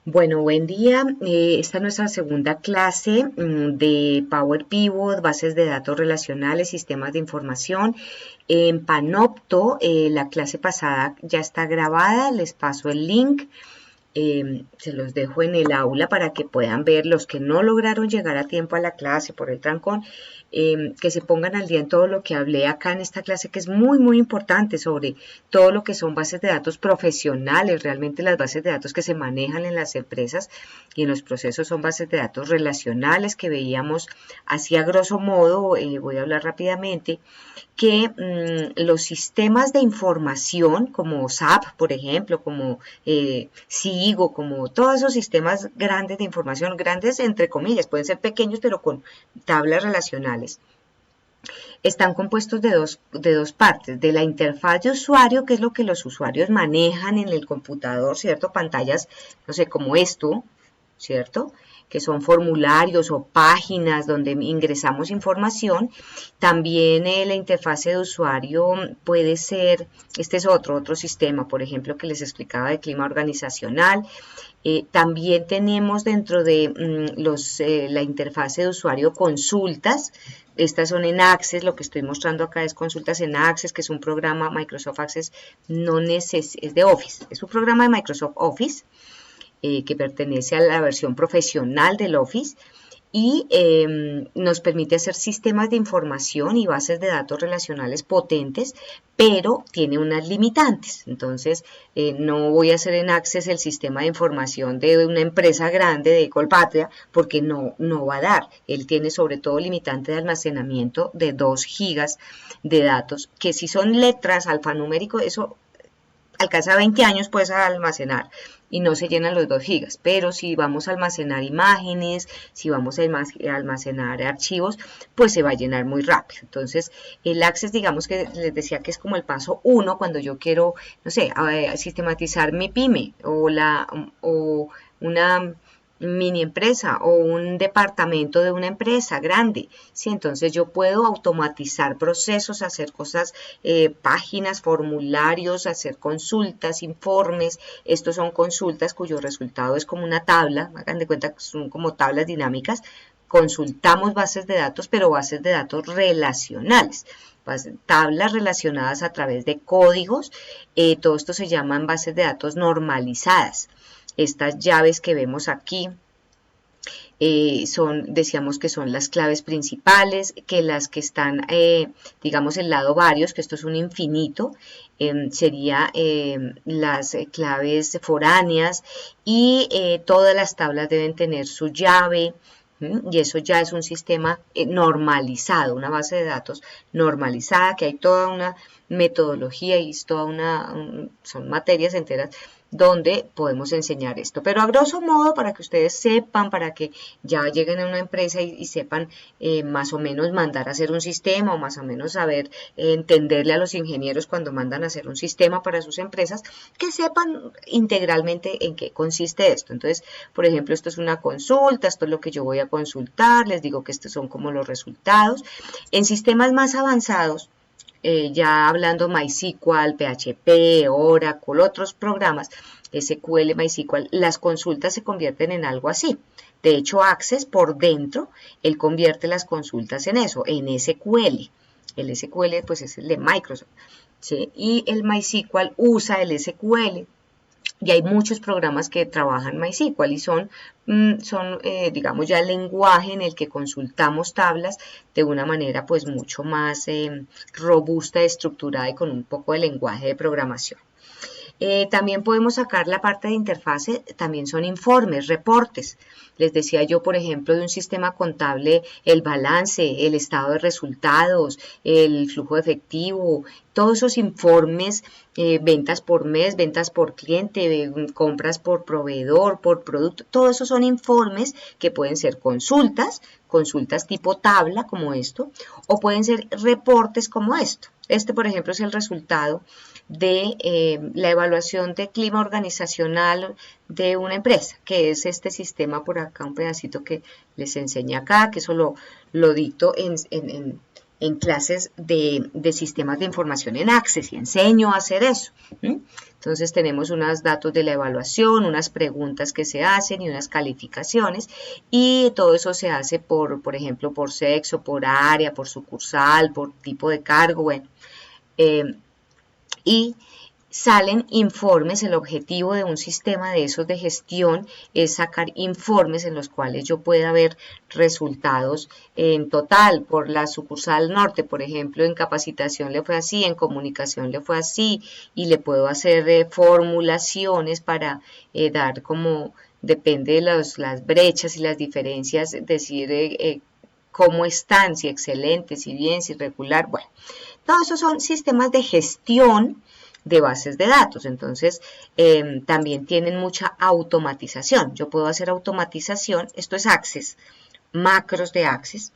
Bueno, buen día. Esta es nuestra segunda clase de Power Pivot, bases de datos relacionales, sistemas de información. En Panopto, la clase pasada ya está grabada, les paso el link. Se los dejo en el aula para que puedan ver los que no lograron llegar a tiempo a la clase por el trancón, que se pongan al día en todo lo que hablé acá en esta clase, que es muy importante sobre todo lo que son bases de datos profesionales. Realmente las bases de datos que se manejan en las empresas y en los procesos son bases de datos relacionales que veíamos así a grosso modo. Voy a hablar rápidamente que los sistemas de información como SAP, por ejemplo, como SIGO, como todos esos sistemas grandes de información, grandes entre comillas, pueden ser pequeños pero con tablas relacionales, están compuestos de dos partes, de la interfaz de usuario, que es lo que los usuarios manejan en el computador, ¿cierto? Pantallas, no sé, como esto, ¿cierto? Que son formularios o páginas donde ingresamos información. También la interfase de usuario puede ser, este es otro sistema, por ejemplo, que les explicaba de clima organizacional. También tenemos dentro de la interfase de usuario consultas. Estas son en Access, lo que estoy mostrando acá es consultas en Access, que es un programa Microsoft Access, es de Office, es un programa de Microsoft Office que pertenece a la versión profesional del Office y nos permite hacer sistemas de información y bases de datos relacionales potentes, pero tiene unas limitantes. Entonces, no voy a hacer en Access el sistema de información de una empresa grande de Colpatria porque no va a dar. Él tiene sobre todo limitante de almacenamiento de 2 gigas de datos, que si son letras alfanumérico, eso alcanza 20 años puedes almacenar y no se llenan los 2 gigas, pero si vamos a almacenar imágenes, si vamos a almacenar archivos, pues se va a llenar muy rápido. Entonces, el Access, digamos que les decía que es como el paso 1 cuando yo quiero, no sé, sistematizar mi pyme o una mini empresa o un departamento de una empresa grande. Sí, entonces yo puedo automatizar procesos, hacer cosas, páginas, formularios, hacer consultas, informes. Estos son consultas cuyo resultado es como una tabla, hagan de cuenta que son como tablas dinámicas. Consultamos bases de datos, pero bases de datos relacionales. Tablas relacionadas a través de códigos. Todo esto se llaman bases de datos normalizadas. Estas llaves que vemos aquí decíamos que son las claves principales, que las que están, digamos, el lado varios, que esto es un infinito, sería las claves foráneas y todas las tablas deben tener su llave. Y eso ya es un sistema normalizado, una base de datos normalizada, que hay toda una metodología y son materias enteras donde podemos enseñar esto. Pero a grosso modo, para que ustedes sepan, para que ya lleguen a una empresa y sepan más o menos mandar a hacer un sistema o más o menos saber entenderle a los ingenieros cuando mandan a hacer un sistema para sus empresas, que sepan integralmente en qué consiste esto. Entonces, por ejemplo, esto es una consulta, esto es lo que yo voy a consultar, les digo que estos son como los resultados. En sistemas más avanzados, ya hablando MySQL, PHP, Oracle, otros programas, SQL, MySQL, las consultas se convierten en algo así. De hecho, Access por dentro, él convierte las consultas en eso, en SQL. El SQL pues es el de Microsoft, ¿sí? Y el MySQL usa el SQL. Y hay muchos programas que trabajan MySQL y son digamos, ya el lenguaje en el que consultamos tablas de una manera pues mucho más robusta, estructurada y con un poco de lenguaje de programación. También podemos sacar la parte de interfase, también son informes, reportes. Les decía yo, por ejemplo, de un sistema contable, el balance, el estado de resultados, el flujo de efectivo, todos esos informes, ventas por mes, ventas por cliente, compras por proveedor, por producto, todos esos son informes que pueden ser consultas tipo tabla como esto, o pueden ser reportes como esto. Este, por ejemplo, es el resultado de la evaluación de clima organizacional de una empresa, que es este sistema por acá, un pedacito que les enseñé acá, que eso lo dicto en en clases de sistemas de información en Access y enseño a hacer eso. Entonces tenemos unos datos de la evaluación, unas preguntas que se hacen y unas calificaciones, y todo eso se hace por ejemplo, por sexo, por área, por sucursal, por tipo de cargo, bueno, y salen informes. El objetivo de un sistema de esos de gestión es sacar informes en los cuales yo pueda ver resultados en total. Por la sucursal norte, por ejemplo, en capacitación le fue así, en comunicación le fue así, y le puedo hacer formulaciones para dar como, depende de las brechas y las diferencias, decir cómo están, si excelente, si bien, si regular, bueno. Todos esos son sistemas de gestión de bases de datos. Entonces, también tienen mucha automatización. Yo puedo hacer automatización, esto es Access, macros de Access,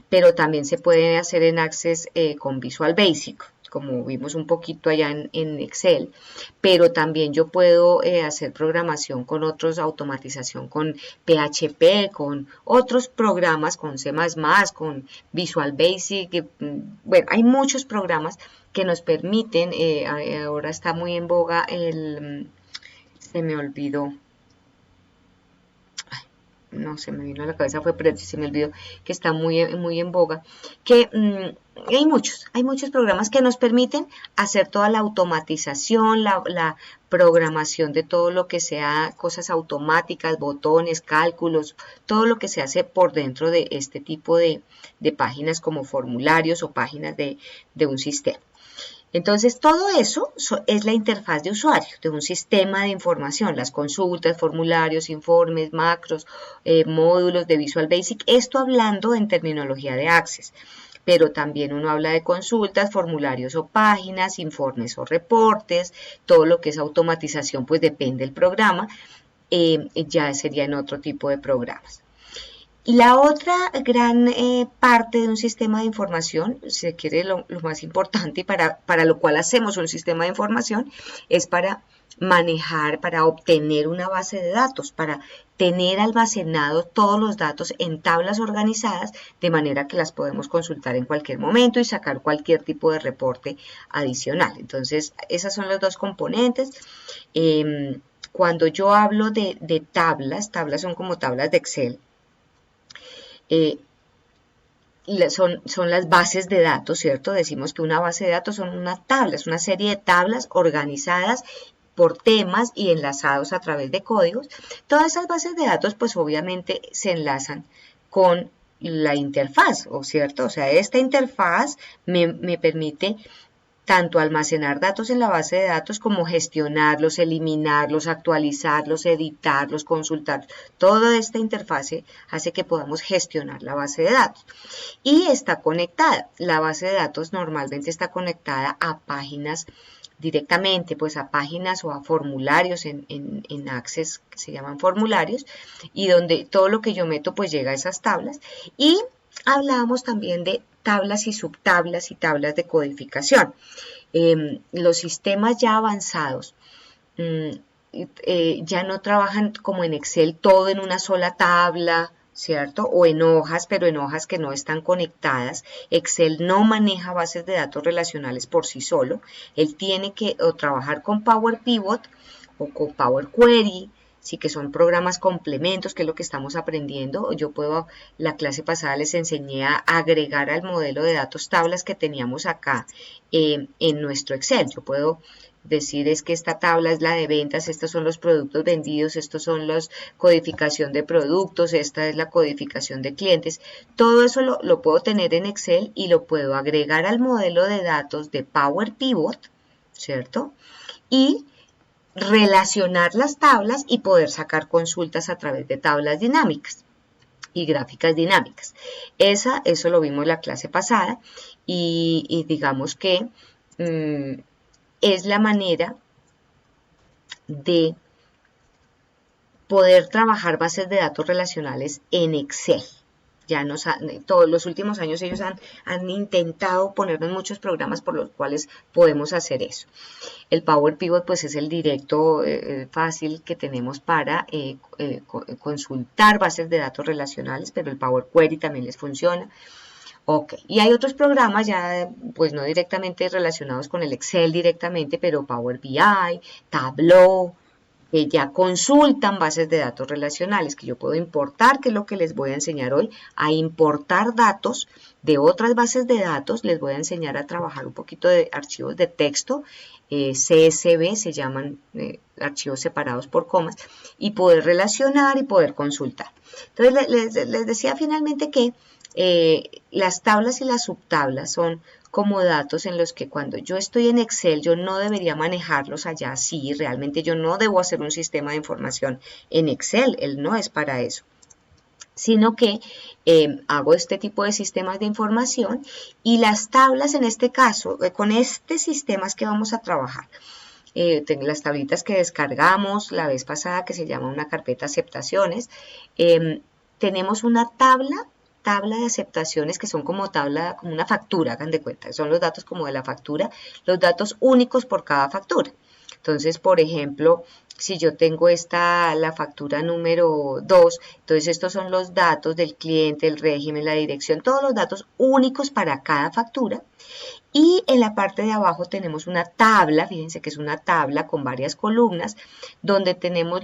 pero también se puede hacer en Access con Visual Basic, como vimos un poquito allá en Excel, pero también yo puedo hacer programación con otros, automatización con PHP, con otros programas, con C++, con Visual Basic, bueno, hay muchos programas que nos permiten, ahora está muy en boga se me olvidó, no se me vino a la cabeza, pero se me olvidó, que está muy en boga, que hay muchos programas que nos permiten hacer toda la automatización, la programación de todo lo que sea cosas automáticas, botones, cálculos, todo lo que se hace por dentro de este tipo de páginas como formularios o páginas de un sistema. Entonces, todo eso es la interfaz de usuario de un sistema de información, las consultas, formularios, informes, macros, módulos de Visual Basic, esto hablando en terminología de Access, pero también uno habla de consultas, formularios o páginas, informes o reportes, todo lo que es automatización, pues depende del programa, ya sería en otro tipo de programas. La otra gran parte de un sistema de información, si se quiere lo más importante y para lo cual hacemos un sistema de información, es para manejar, para obtener una base de datos, para tener almacenados todos los datos en tablas organizadas de manera que las podemos consultar en cualquier momento y sacar cualquier tipo de reporte adicional. Entonces, esas son los dos componentes. Cuando yo hablo de tablas son como tablas de Excel. Son las bases de datos, ¿cierto? Decimos que una base de datos son una tabla, es una serie de tablas organizadas por temas y enlazados a través de códigos. Todas esas bases de datos, pues obviamente se enlazan con la interfaz, ¿cierto? O sea, esta interfaz me permite tanto almacenar datos en la base de datos como gestionarlos, eliminarlos, actualizarlos, editarlos, consultar. Toda esta interfase hace que podamos gestionar la base de datos. Y está conectada. La base de datos normalmente está conectada a páginas directamente, pues a páginas o a formularios en Access, que se llaman formularios, y donde todo lo que yo meto pues llega a esas tablas. Y hablábamos también de tablas y subtablas y tablas de codificación. Los sistemas ya avanzados ya no trabajan como en Excel todo en una sola tabla, ¿cierto? O en hojas, pero en hojas que no están conectadas. Excel no maneja bases de datos relacionales por sí solo. Él tiene que o trabajar con Power Pivot o con Power Query, sí, que son programas complementos, que es lo que estamos aprendiendo. Yo puedo, la clase pasada les enseñé a agregar al modelo de datos tablas que teníamos acá en nuestro Excel. Yo puedo decir es que esta tabla es la de ventas, estos son los productos vendidos, estos son los codificación de productos, esta es la codificación de clientes. Todo eso lo puedo tener en Excel y lo puedo agregar al modelo de datos de Power Pivot, ¿cierto? Y relacionar las tablas y poder sacar consultas a través de tablas dinámicas y gráficas dinámicas. Eso lo vimos en la clase pasada y digamos que es la manera de poder trabajar bases de datos relacionales en Excel. Ya todos los últimos años ellos han intentado ponernos muchos programas por los cuales podemos hacer eso. El Power Pivot pues es el directo fácil que tenemos para consultar bases de datos relacionales, pero el Power Query también les funciona. Ok, y hay otros programas ya, pues no directamente relacionados con el Excel directamente, pero Power BI, Tableau, que ya consultan bases de datos relacionales, que yo puedo importar, que es lo que les voy a enseñar hoy, a importar datos de otras bases de datos. Les voy a enseñar a trabajar un poquito de archivos de texto, CSV, se llaman archivos separados por comas, y poder relacionar y poder consultar. Entonces, les decía finalmente que las tablas y las subtablas son como datos en los que cuando yo estoy en Excel yo no debería manejarlos allá, sí, realmente yo no debo hacer un sistema de información en Excel, él no es para eso, sino que hago este tipo de sistemas de información y las tablas en este caso, con este sistema es que vamos a trabajar. Las tablitas que descargamos la vez pasada que se llama una carpeta aceptaciones, tenemos una tabla de aceptaciones que son como como una factura, hagan de cuenta, son los datos como de la factura, los datos únicos por cada factura. Entonces, por ejemplo, si yo tengo la factura número 2, entonces estos son los datos del cliente, el régimen, la dirección, todos los datos únicos para cada factura. Y en la parte de abajo tenemos una tabla, fíjense que es una tabla con varias columnas, donde tenemos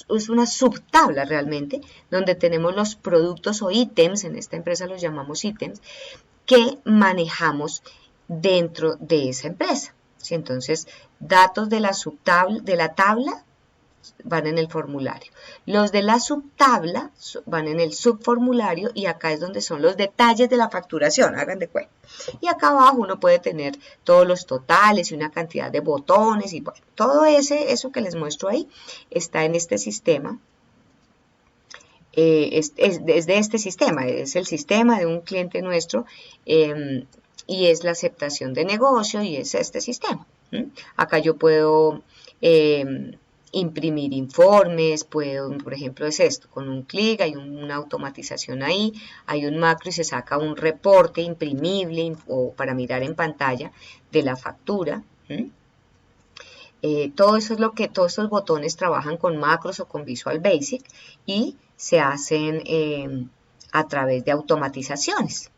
es una subtabla realmente, donde tenemos los productos o ítems, en esta empresa los llamamos ítems, que manejamos dentro de esa empresa. ¿Sí? Entonces, datos de la subtabla, de la tabla van en el formulario. Los de la subtabla van en el subformulario y acá es donde son los detalles de la facturación, hagan de cuenta. Y acá abajo uno puede tener todos los totales y una cantidad de botones y bueno, todo eso que les muestro ahí está en este sistema. Es de este sistema, es el sistema de un cliente nuestro y es la aceptación de negocio y es este sistema. Acá yo puedo imprimir informes, puedo, por ejemplo, es esto, con un clic hay una automatización ahí, hay un macro y se saca un reporte imprimible o para mirar en pantalla de la factura. Todo eso es todos estos botones trabajan con macros o con Visual Basic y se hacen a través de automatizaciones.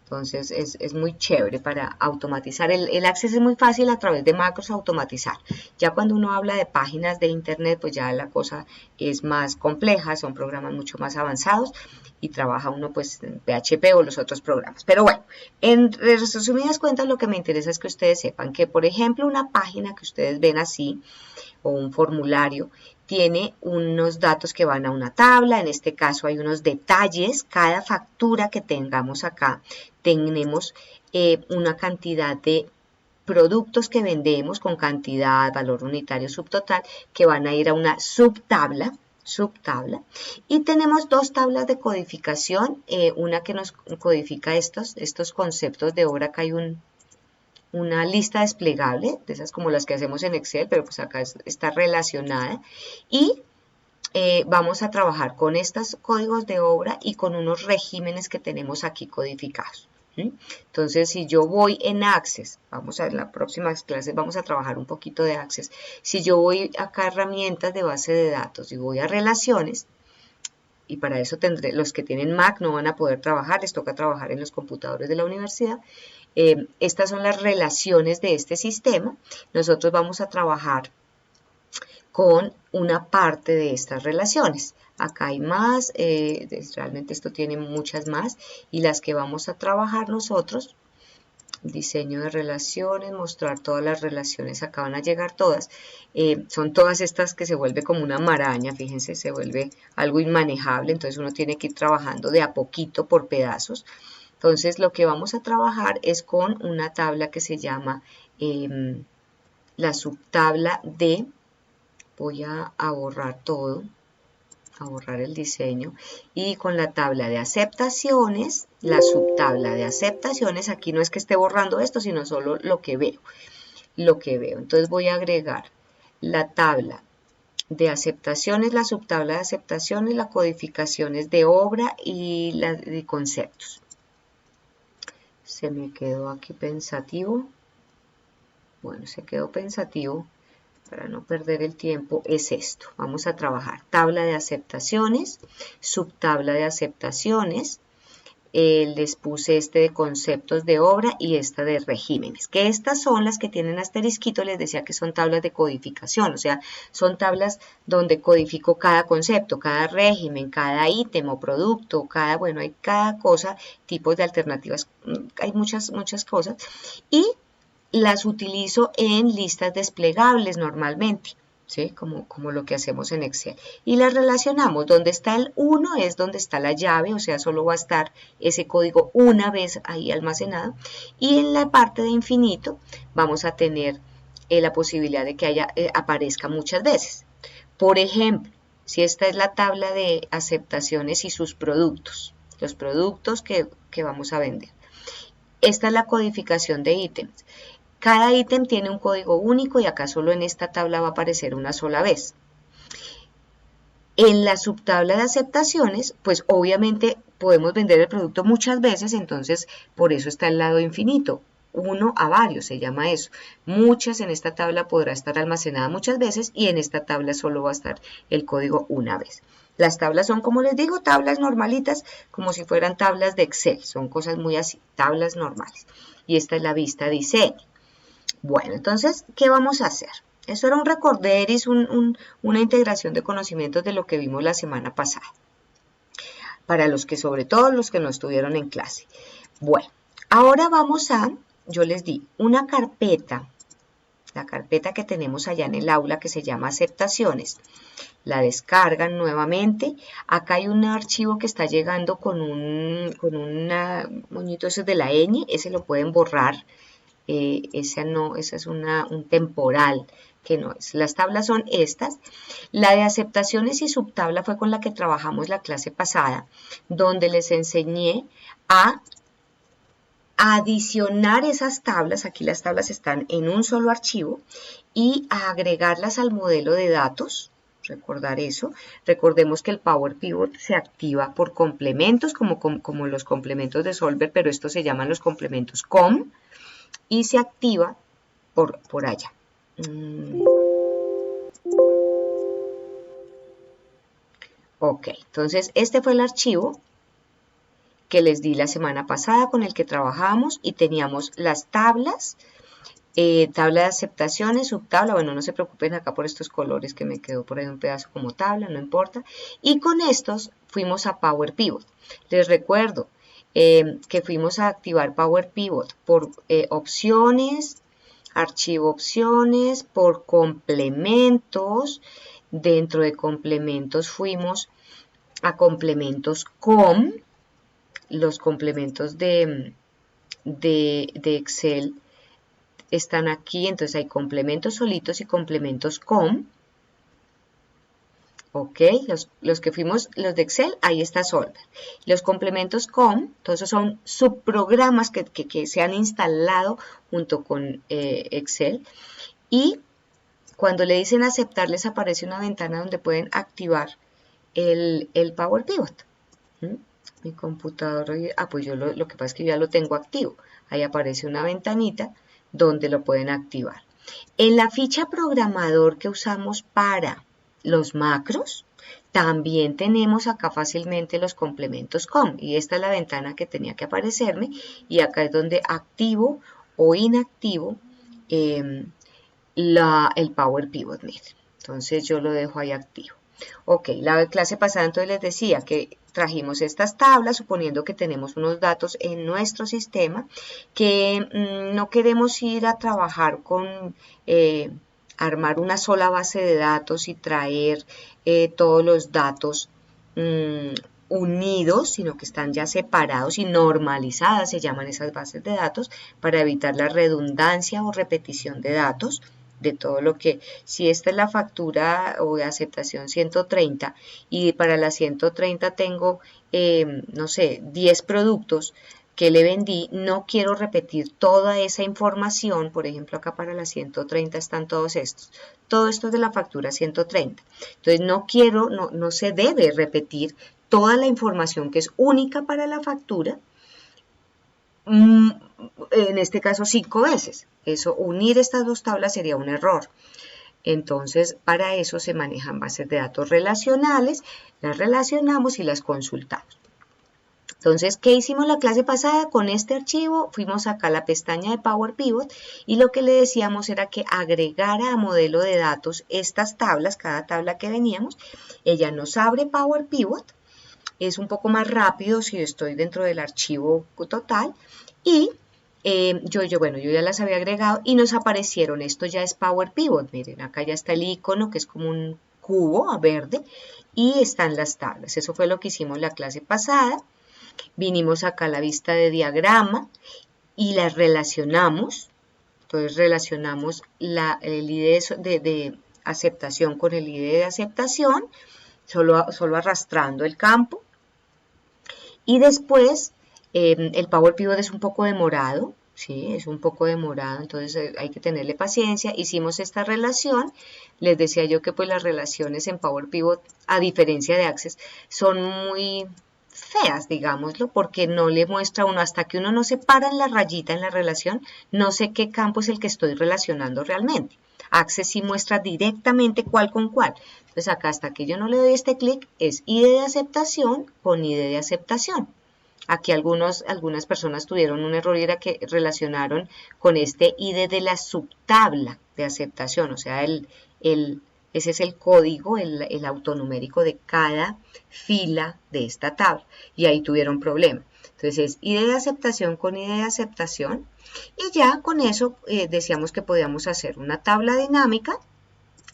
Entonces es muy chévere para automatizar. El Access es muy fácil a través de macros automatizar. Ya cuando uno habla de páginas de internet, pues ya la cosa es más compleja, son programas mucho más avanzados y trabaja uno pues en PHP o los otros programas. Pero bueno, en resumidas cuentas lo que me interesa es que ustedes sepan que, por ejemplo, una página que ustedes ven así o un formulario tiene unos datos que van a una tabla, en este caso hay unos detalles, cada factura que tengamos acá tenemos una cantidad de productos que vendemos con cantidad, valor unitario, subtotal, que van a ir a una subtabla, y tenemos dos tablas de codificación, una que nos codifica estos conceptos de obra, que hay una lista desplegable, de esas como las que hacemos en Excel, pero pues acá está relacionada, y vamos a trabajar con estos códigos de obra y con unos regímenes que tenemos aquí codificados. Entonces, si yo voy en Access, vamos a ver, en las próximas clases vamos a trabajar un poquito de Access. Si yo voy acá a herramientas de base de datos y voy a relaciones, y para eso tendré, los que tienen Mac no van a poder trabajar, les toca trabajar en los computadores de la universidad. Estas son las relaciones de este sistema. Nosotros vamos a trabajar con una parte de estas relaciones. Acá hay más, realmente esto tiene muchas más y las que vamos a trabajar nosotros, diseño de relaciones, mostrar todas las relaciones, acá van a llegar todas, son todas estas que se vuelve como una maraña, fíjense, se vuelve algo inmanejable, entonces uno tiene que ir trabajando de a poquito por pedazos. Entonces lo que vamos a trabajar es con una tabla que se llama la subtabla de, voy a borrar todo, a borrar el diseño, y con la tabla de aceptaciones, la subtabla de aceptaciones, aquí no es que esté borrando esto, sino solo lo que veo, entonces voy a agregar la tabla de aceptaciones, la subtabla de aceptaciones, las codificaciones de obra y las de conceptos. Se me quedó aquí pensativo, bueno, se quedó pensativo. Para no perder el tiempo, es esto. Vamos a trabajar tabla de aceptaciones, subtabla de aceptaciones, les puse este de conceptos de obra y esta de regímenes, que estas son las que tienen asterisquito, les decía que son tablas de codificación, o sea, son tablas donde codifico cada concepto, cada régimen, cada ítem o producto, bueno, hay cada cosa, tipos de alternativas, hay muchas cosas, y las utilizo en listas desplegables normalmente. ¿Sí? Como lo que hacemos en Excel. Y las relacionamos. Donde está el 1 es donde está la llave, o sea, solo va a estar ese código una vez ahí almacenado. Y en la parte de infinito vamos a tener la posibilidad de que aparezca muchas veces. Por ejemplo, si esta es la tabla de aceptaciones y sus productos, los productos que vamos a vender. Esta es la codificación de ítems. Cada ítem tiene un código único y acá solo en esta tabla va a aparecer una sola vez. En la subtabla de aceptaciones, pues obviamente podemos vender el producto muchas veces, entonces por eso está el lado infinito. 1 a varios se llama eso. Muchas en esta tabla podrá estar almacenada muchas veces y en esta tabla solo va a estar el código una vez. Las tablas son, como les digo, tablas normalitas, como si fueran tablas de Excel. Son cosas muy así, tablas normales. Y esta es la vista diseño. Bueno, entonces, ¿qué vamos a hacer? Eso era un recorderis, una integración de conocimientos de lo que vimos la semana pasada. Para los que, sobre todo, los que no estuvieron en clase. Bueno, ahora yo les di una carpeta, la carpeta que tenemos allá en el aula que se llama aceptaciones. La descargan nuevamente. Acá hay un archivo que está llegando con un moñito ese de la ñ, ese lo pueden borrar. Esa es un temporal que no es. Las tablas son estas. La de aceptaciones y subtabla fue con la que trabajamos la clase pasada, donde les enseñé a adicionar esas tablas, aquí las tablas están en un solo archivo, y a agregarlas al modelo de datos. Recordar eso. Recordemos que el Power Pivot se activa por complementos, como los complementos de Solver, pero estos se llaman los complementos COM. Y se activa por allá. Ok, entonces este fue el archivo que les di la semana pasada con el que trabajamos y teníamos las tablas, tabla de aceptaciones, subtabla, bueno, no se preocupen acá por estos colores que me quedó por ahí un pedazo como tabla, no importa. Y con estos fuimos a Power Pivot. Les recuerdo, que fuimos a activar Power Pivot por opciones, archivo opciones, por complementos. Dentro de complementos fuimos a complementos COM, los complementos de Excel están aquí, entonces hay complementos solitos y complementos COM. Ok, los que fuimos, los de Excel, ahí está Solver. Los complementos COM, entonces son subprogramas que se han instalado junto con Excel. Y cuando le dicen aceptar, les aparece una ventana donde pueden activar el Power Pivot. Mi computador, pues yo lo que pasa es que ya lo tengo activo. Ahí aparece una ventanita donde lo pueden activar. En la ficha programador que usamos para los macros, también tenemos acá fácilmente los complementos COM, y esta es la ventana que tenía que aparecerme, y acá es donde activo o inactivo el Power Pivot. Entonces yo lo dejo ahí activo. Ok, la clase pasada entonces les decía que trajimos estas tablas suponiendo que tenemos unos datos en nuestro sistema, que no queremos ir a trabajar con armar una sola base de datos y traer todos los datos unidos, sino que están ya separados y normalizadas, se llaman esas bases de datos, para evitar la redundancia o repetición de datos. De todo lo que, si esta es la factura o de aceptación 130 y para la 130 tengo, no sé, 10 productos que le vendí, no quiero repetir toda esa información. Por ejemplo, acá para la 130 están todos estos. Todo esto es de la factura 130. Entonces no se debe repetir toda la información que es única para la factura, en este caso 5 veces. Eso, unir estas dos tablas sería un error. Entonces, para eso se manejan bases de datos relacionales, las relacionamos y las consultamos. Entonces, ¿qué hicimos la clase pasada? Con este archivo fuimos acá a la pestaña de Power Pivot y lo que le decíamos era que agregara a modelo de datos estas tablas, cada tabla que veníamos. Ella nos abre Power Pivot, es un poco más rápido si estoy dentro del archivo total y yo ya las había agregado y nos aparecieron, esto ya es Power Pivot, miren, acá ya está el icono que es como un cubo a verde y están las tablas. Eso fue lo que hicimos la clase pasada. Vinimos acá a la vista de diagrama y las relacionamos. Entonces relacionamos el ID de aceptación con el ID de aceptación, solo arrastrando el campo. Y después el Power Pivot es un poco demorado, ¿sí? Es un poco demorado, entonces hay que tenerle paciencia. Hicimos esta relación, les decía yo que pues las relaciones en Power Pivot, a diferencia de Access, son muy feas, digámoslo, porque no le muestra a uno, hasta que uno no se para en la rayita en la relación, no sé qué campo es el que estoy relacionando realmente. Access sí muestra directamente cuál con cuál. Entonces acá hasta que yo no le doy este clic es ID de aceptación con ID de aceptación. Aquí algunas personas tuvieron un error y era que relacionaron con este ID de la subtabla de aceptación, o sea, ese es el código, el autonumérico de cada fila de esta tabla, y ahí tuvieron problema. Entonces es ID de aceptación con ID de aceptación, y ya con eso decíamos que podíamos hacer una tabla dinámica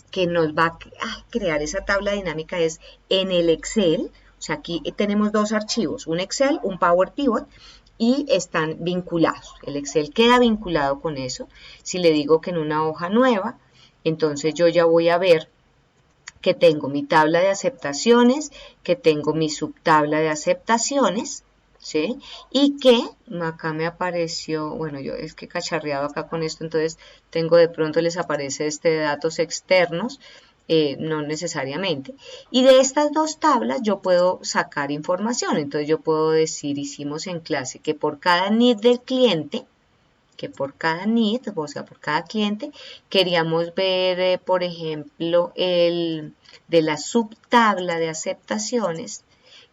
que nos va a crear esa tabla dinámica es en el Excel. O sea, aquí tenemos dos archivos, un Excel, un Power Pivot, y están vinculados. El Excel queda vinculado con eso. Si le digo que en una hoja nueva, entonces yo ya voy a ver que tengo mi tabla de aceptaciones, que tengo mi subtabla de aceptaciones, ¿sí? Y que acá me apareció, bueno, yo es que he cacharreado acá con esto, entonces tengo de pronto les aparece de datos externos, no necesariamente. Y de estas dos tablas yo puedo sacar información. Entonces yo puedo decir, hicimos en clase que por cada need del cliente, o sea, por cada cliente, queríamos ver, por ejemplo, de la subtabla de aceptaciones,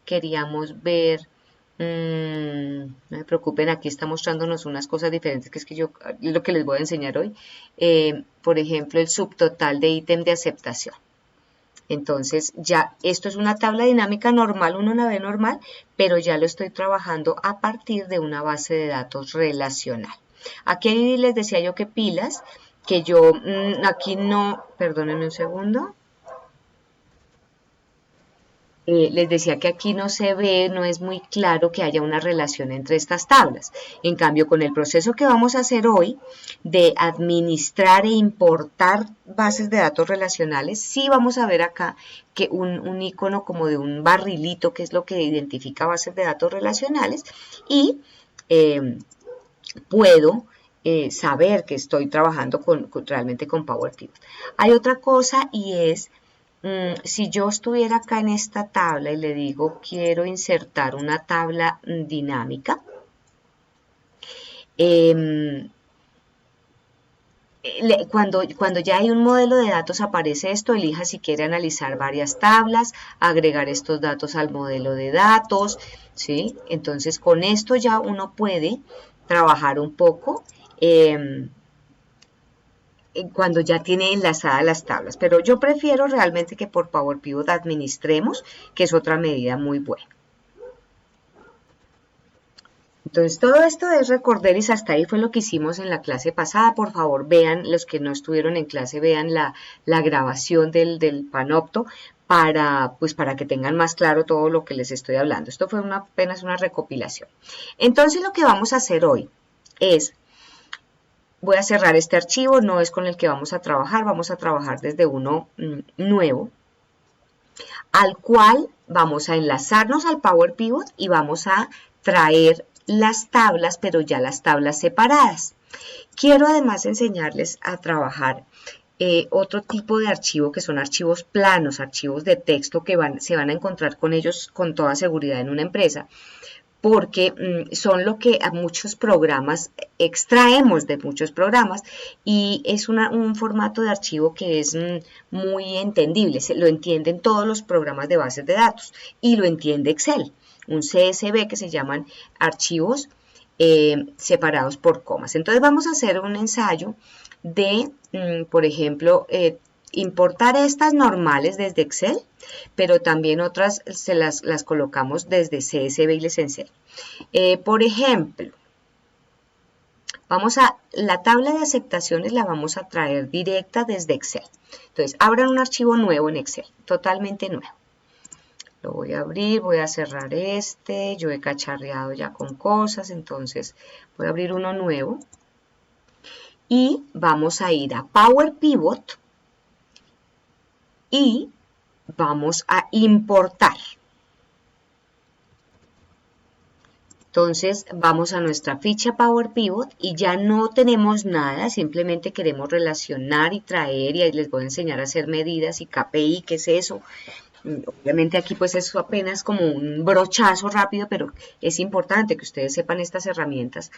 queríamos ver, no me preocupen, aquí está mostrándonos unas cosas diferentes, que es que yo, lo que les voy a enseñar hoy, por ejemplo, el subtotal de ítem de aceptación. Entonces ya esto es una tabla dinámica normal, uno la ve normal, pero ya lo estoy trabajando a partir de una base de datos relacional. Aquí les decía yo que pilas, que yo aquí no, perdónenme un segundo. Les decía que aquí no se ve, no es muy claro que haya una relación entre estas tablas. En cambio, con el proceso que vamos a hacer hoy de administrar e importar bases de datos relacionales, sí vamos a ver acá que un icono como de un barrilito, que es lo que identifica bases de datos relacionales, y puedo saber que estoy trabajando realmente con Power Pivot. Hay otra cosa y es, si yo estuviera acá en esta tabla y le digo quiero insertar una tabla dinámica, cuando ya hay un modelo de datos aparece esto, elija si quiere analizar varias tablas, agregar estos datos al modelo de datos, ¿sí? Entonces con esto ya uno puede trabajar un poco cuando ya tiene enlazadas las tablas, pero yo prefiero realmente que por Power Pivot administremos, que es otra medida muy buena. Entonces todo esto es recorderis, hasta ahí fue lo que hicimos en la clase pasada. Por favor vean, los que no estuvieron en clase, vean la grabación del Panopto para que tengan más claro todo lo que les estoy hablando. Esto fue apenas una recopilación. Entonces lo que vamos a hacer hoy es, voy a cerrar este archivo, no es con el que vamos a trabajar desde uno nuevo, al cual vamos a enlazarnos al Power Pivot y vamos a traer las tablas, pero ya las tablas separadas. Quiero además enseñarles a trabajar otro tipo de archivo que son archivos planos, archivos de texto que se van a encontrar con ellos con toda seguridad en una empresa, porque son lo que a muchos programas extraemos de muchos programas y es un formato de archivo que es muy entendible, lo entienden todos los programas de bases de datos y lo entiende Excel. un CSV que se llaman archivos separados por comas. Entonces vamos a hacer un ensayo de, por ejemplo, importar estas normales desde Excel, pero también otras se las colocamos desde CSV y les enseño. Por ejemplo, la tabla de aceptaciones la vamos a traer directa desde Excel. Entonces, abran un archivo nuevo en Excel, totalmente nuevo. Lo voy a abrir, voy a cerrar este, yo he cacharreado ya con cosas, entonces voy a abrir uno nuevo. Y vamos a ir a Power Pivot y vamos a importar. Entonces vamos a nuestra ficha Power Pivot y ya no tenemos nada, simplemente queremos relacionar y traer, y ahí les voy a enseñar a hacer medidas y KPI, ¿qué es eso? Obviamente aquí pues es apenas como un brochazo rápido, pero es importante que ustedes sepan estas herramientas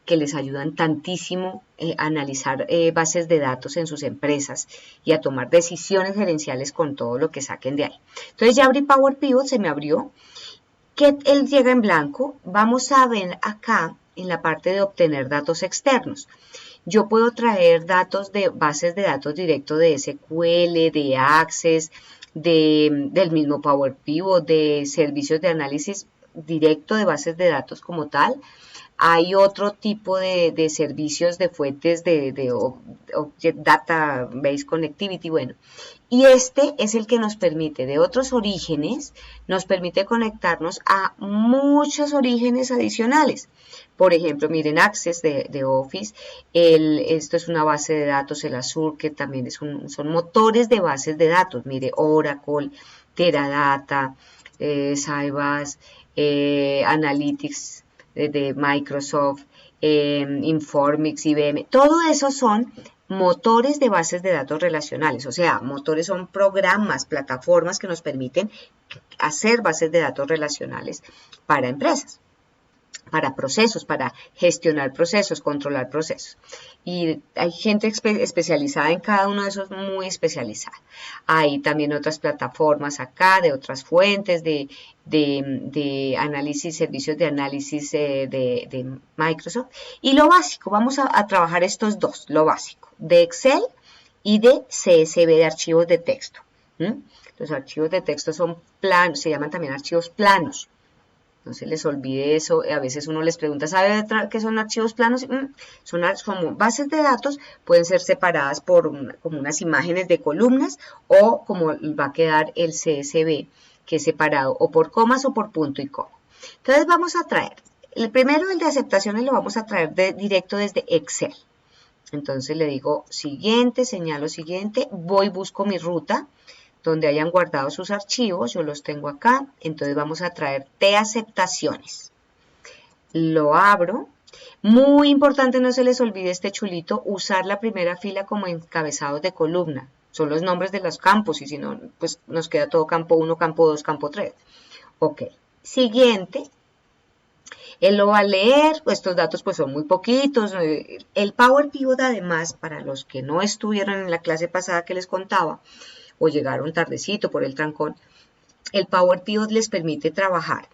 que les ayudan tantísimo a analizar bases de datos en sus empresas y a tomar decisiones gerenciales con todo lo que saquen de ahí. Entonces ya abrí Power Pivot, se me abrió. Que él llega en blanco, vamos a ver acá en la parte de obtener datos externos. Yo puedo traer datos de bases de datos directo de SQL, de Access, del mismo Power Pivot, de servicios de análisis directo de bases de datos como tal. Hay otro tipo de servicios de fuentes de Object Database Connectivity, bueno. Y este es el que nos permite, de otros orígenes, nos permite conectarnos a muchos orígenes adicionales. Por ejemplo, miren, Access de Office, esto es una base de datos, el Azure, que también son motores de bases de datos. Mire, Oracle, Teradata, Sybase, Analytics, de Microsoft, Informix, IBM, todo eso son motores de bases de datos relacionales, o sea, motores son programas, plataformas que nos permiten hacer bases de datos relacionales para empresas, para procesos, para gestionar procesos, controlar procesos. Y hay gente especializada en cada uno de esos, muy especializada. Hay también otras plataformas acá, de otras fuentes, de análisis, servicios de análisis de Microsoft. Y lo básico, vamos a trabajar estos dos, lo básico, de Excel y de CSV, de archivos de texto. Los archivos de texto son planos, se llaman también archivos planos. No se les olvide eso, a veces uno les pregunta, ¿sabe qué son archivos planos? Son como bases de datos, pueden ser separadas por como unas imágenes de columnas o como va a quedar el CSV, que es separado o por comas o por punto y coma. Entonces vamos a traer, el primero, el de aceptaciones, lo vamos a traer directo desde Excel. Entonces le digo siguiente, señalo siguiente, voy, busco mi ruta, donde hayan guardado sus archivos, yo los tengo acá, entonces vamos a traer de aceptaciones. Lo abro. Muy importante, no se les olvide este chulito, usar la primera fila como encabezados de columna. Son los nombres de los campos y si no, pues nos queda todo campo 1, campo 2, campo 3. Ok. Siguiente. Él lo va a leer, estos datos pues son muy poquitos. El Power Pivot además, para los que no estuvieron en la clase pasada que les contaba, o llegaron tardecito por el trancón, el Power Pivot les permite trabajar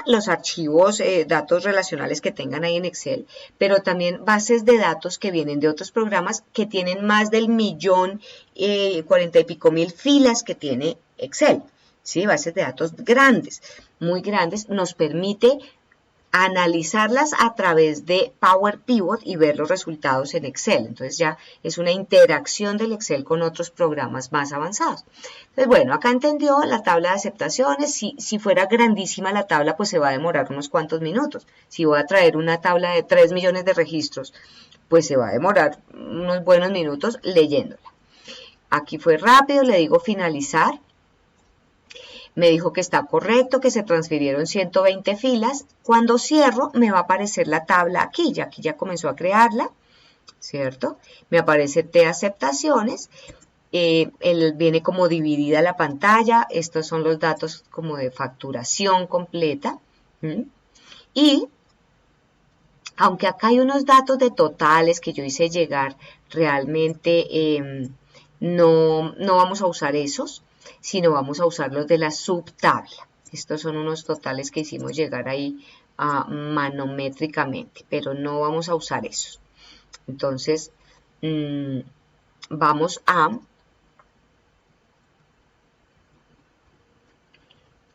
los archivos, datos relacionales que tengan ahí en Excel, pero también bases de datos que vienen de otros programas que tienen más del 1.040 y pico mil filas que tiene Excel, ¿sí? Bases de datos grandes, muy grandes, nos permite analizarlas a través de Power Pivot y ver los resultados en Excel. Entonces ya es una interacción del Excel con otros programas más avanzados. Entonces, bueno, acá entendió la tabla de aceptaciones. Si fuera grandísima la tabla, pues se va a demorar unos cuantos minutos. Si voy a traer una tabla de 3 millones de registros, pues se va a demorar unos buenos minutos leyéndola. Aquí fue rápido, le digo finalizar. Me dijo que está correcto, que se transfirieron 120 filas. Cuando cierro, me va a aparecer la tabla aquí ya comenzó a crearla, ¿cierto? Me aparece de aceptaciones. Él viene como dividida la pantalla. Estos son los datos como de facturación completa. Y aunque acá hay unos datos de totales que yo hice llegar, realmente no vamos a usar esos, sino vamos a usar los de la subtabla. Estos son unos totales que hicimos llegar ahí manométricamente, pero no vamos a usar eso. Entonces, vamos a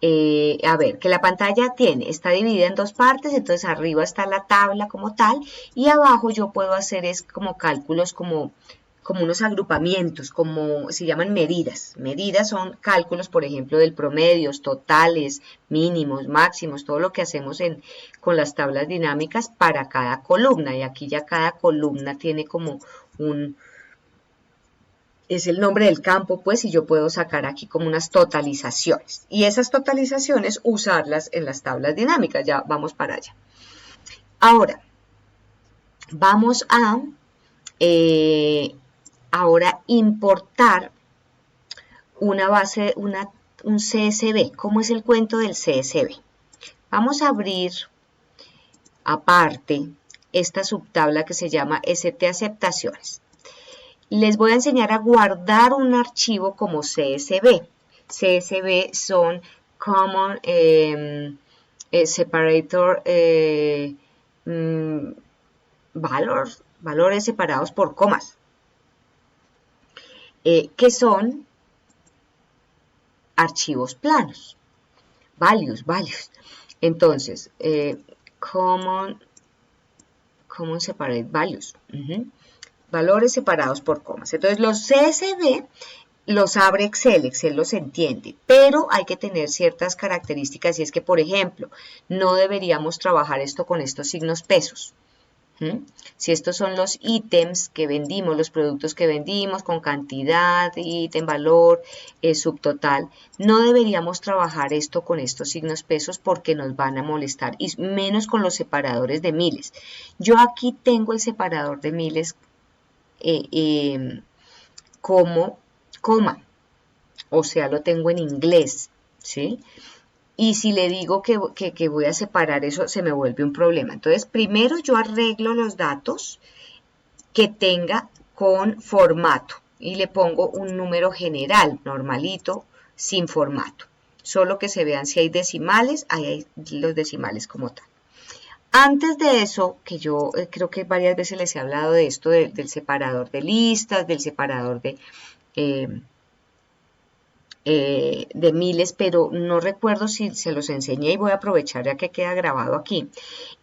ver, que la pantalla está dividida en dos partes, entonces arriba está la tabla como tal, y abajo yo puedo hacer es como cálculos como unos agrupamientos, como se llaman medidas. Medidas son cálculos, por ejemplo, del promedios, totales, mínimos, máximos, todo lo que hacemos con las tablas dinámicas para cada columna, y aquí ya cada columna tiene como es el nombre del campo, pues, y yo puedo sacar aquí como unas totalizaciones. Y esas totalizaciones usarlas en las tablas dinámicas. Ya vamos para allá. Ahora, vamos a ahora importar una base, un CSV. ¿Cómo es el cuento del CSV? Vamos a abrir aparte esta subtabla que se llama ST aceptaciones. Les voy a enseñar a guardar un archivo como CSV. CSV son Common Separator valores separados por comas, que son archivos planos, values. Entonces, Common Separate Values. Valores separados por comas. Entonces los CSV los abre Excel los entiende, pero hay que tener ciertas características y es que, por ejemplo, no deberíamos trabajar esto con estos signos pesos. Si estos son los ítems que vendimos, los productos que vendimos con cantidad, ítem, valor, subtotal, no deberíamos trabajar esto con estos signos pesos porque nos van a molestar y menos con los separadores de miles. Yo aquí tengo el separador de miles como coma, o sea, lo tengo en inglés, ¿sí? Y si le digo que voy a separar eso, se me vuelve un problema. Entonces, primero yo arreglo los datos que tenga con formato y le pongo un número general, normalito, sin formato. Solo que se vean si hay decimales, ahí hay los decimales como tal. Antes de eso, que yo creo que varias veces les he hablado de esto, del separador de listas, del separador de miles, pero no recuerdo si se los enseñé y voy a aprovechar ya que queda grabado aquí.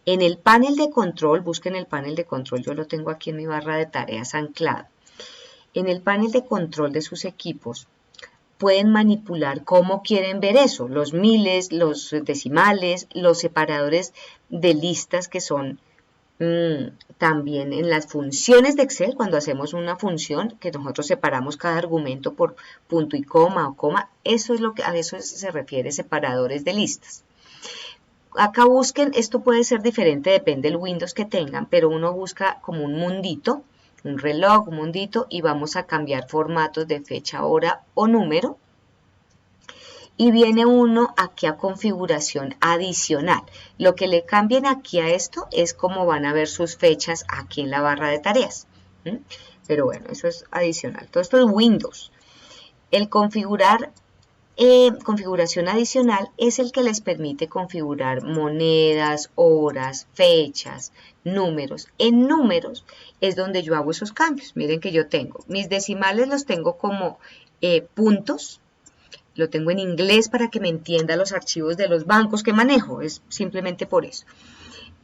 En el panel de control, busquen el panel de control, yo lo tengo aquí en mi barra de tareas anclado. En el panel de control de sus equipos, pueden manipular cómo quieren ver eso, los miles, los decimales, los separadores de listas que son también en las funciones de Excel, cuando hacemos una función que nosotros separamos cada argumento por punto y coma o coma, eso es a eso se refiere separadores de listas. Acá busquen, esto puede ser diferente, depende del Windows que tengan, pero uno busca como un mundito, un reloj, un mundito, y vamos a cambiar formatos de fecha, hora o número. Y viene uno aquí a configuración adicional. Lo que le cambien aquí a esto es cómo van a ver sus fechas aquí en la barra de tareas. Pero bueno, eso es adicional. Todo esto es Windows. El configurar configuración adicional es el que les permite configurar monedas, horas, fechas, números. En números es donde yo hago esos cambios. Miren que yo tengo mis decimales, los tengo como puntos. Lo tengo en inglés para que me entienda los archivos de los bancos que manejo. Es simplemente por eso.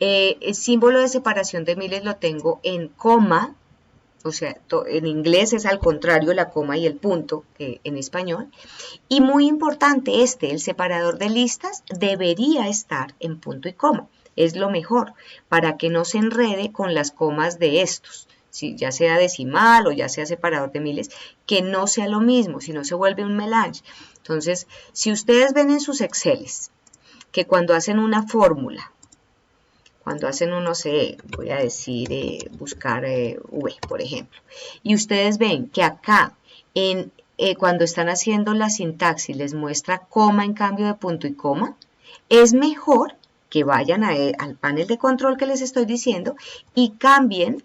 El símbolo de separación de miles lo tengo en coma. O sea, en inglés es al contrario la coma y el punto que en español. Y muy importante el separador de listas debería estar en punto y coma. Es lo mejor para que no se enrede con las comas de estos. Si ya sea decimal o ya sea separador de miles, que no sea lo mismo, si no se vuelve un melange. Entonces, si ustedes ven en sus Exceles que cuando hacen una fórmula, cuando hacen uno, voy a decir, buscar V, por ejemplo, y ustedes ven que acá, cuando están haciendo la sintaxis, les muestra coma en cambio de punto y coma, es mejor que vayan al panel de control que les estoy diciendo y cambien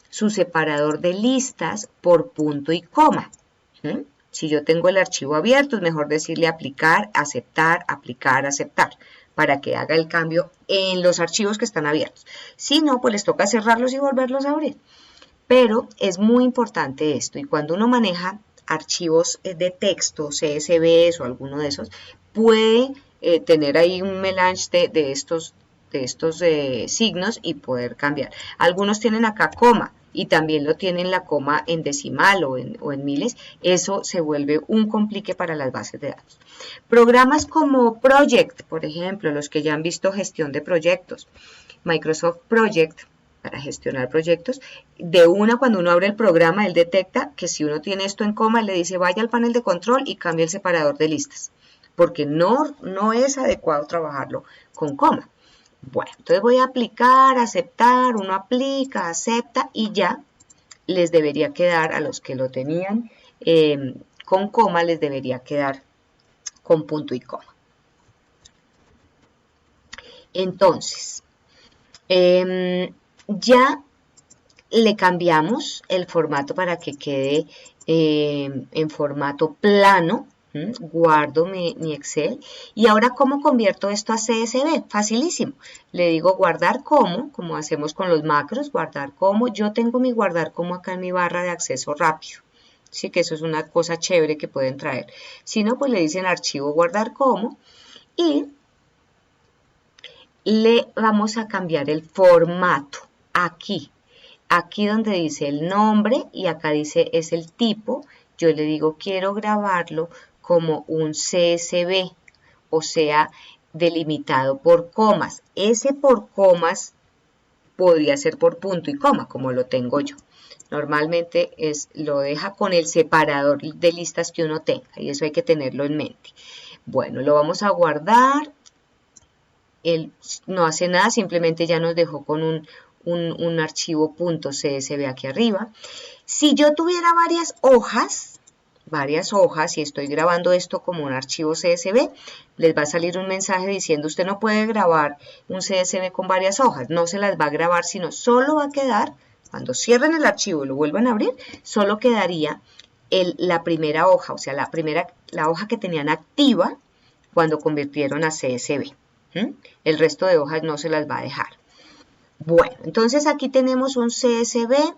su separador de listas por punto y coma. Si yo tengo el archivo abierto, es mejor decirle aplicar, aceptar, para que haga el cambio en los archivos que están abiertos. Si no, pues les toca cerrarlos y volverlos a abrir. Pero es muy importante esto, y cuando uno maneja archivos de texto, CSVs o alguno de esos, puede tener ahí un melange de estos signos y poder cambiar. Algunos tienen acá coma y también lo tienen la coma en decimal o en miles. Eso se vuelve un complique para las bases de datos. Programas como Project, por ejemplo, los que ya han visto gestión de proyectos, Microsoft Project, para gestionar proyectos, de una cuando uno abre el programa, él detecta que si uno tiene esto en coma, él le dice vaya al panel de control y cambie el separador de listas, porque no es adecuado trabajarlo con coma. Bueno, entonces voy a aplicar, aceptar, uno aplica, acepta y ya les debería quedar, a los que lo tenían con coma, les debería quedar con punto y coma. Entonces, ya le cambiamos el formato para que quede en formato plano. Guardo mi Excel y ahora ¿cómo convierto esto a CSV? Facilísimo, le digo guardar como hacemos con los macros, guardar como. Yo tengo mi guardar como acá en mi barra de acceso rápido, sí que eso es una cosa chévere que pueden traer. Si no, pues le dicen archivo guardar como y le vamos a cambiar el formato aquí donde dice el nombre y acá dice es el tipo. Yo le digo quiero grabarlo como un CSV, o sea, delimitado por comas. Ese por comas podría ser por punto y coma, como lo tengo yo. Normalmente lo deja con el separador de listas que uno tenga, y eso hay que tenerlo en mente. Bueno, lo vamos a guardar. Él no hace nada, simplemente ya nos dejó con un archivo .csv aquí arriba. Si yo tuviera varias hojas y estoy grabando esto como un archivo CSV, les va a salir un mensaje diciendo usted no puede grabar un CSV con varias hojas, no se las va a grabar, sino solo va a quedar, cuando cierren el archivo y lo vuelvan a abrir, solo quedaría la primera hoja, o sea, la hoja que tenían activa cuando convirtieron a CSV. El resto de hojas no se las va a dejar. Bueno, entonces aquí tenemos un CSV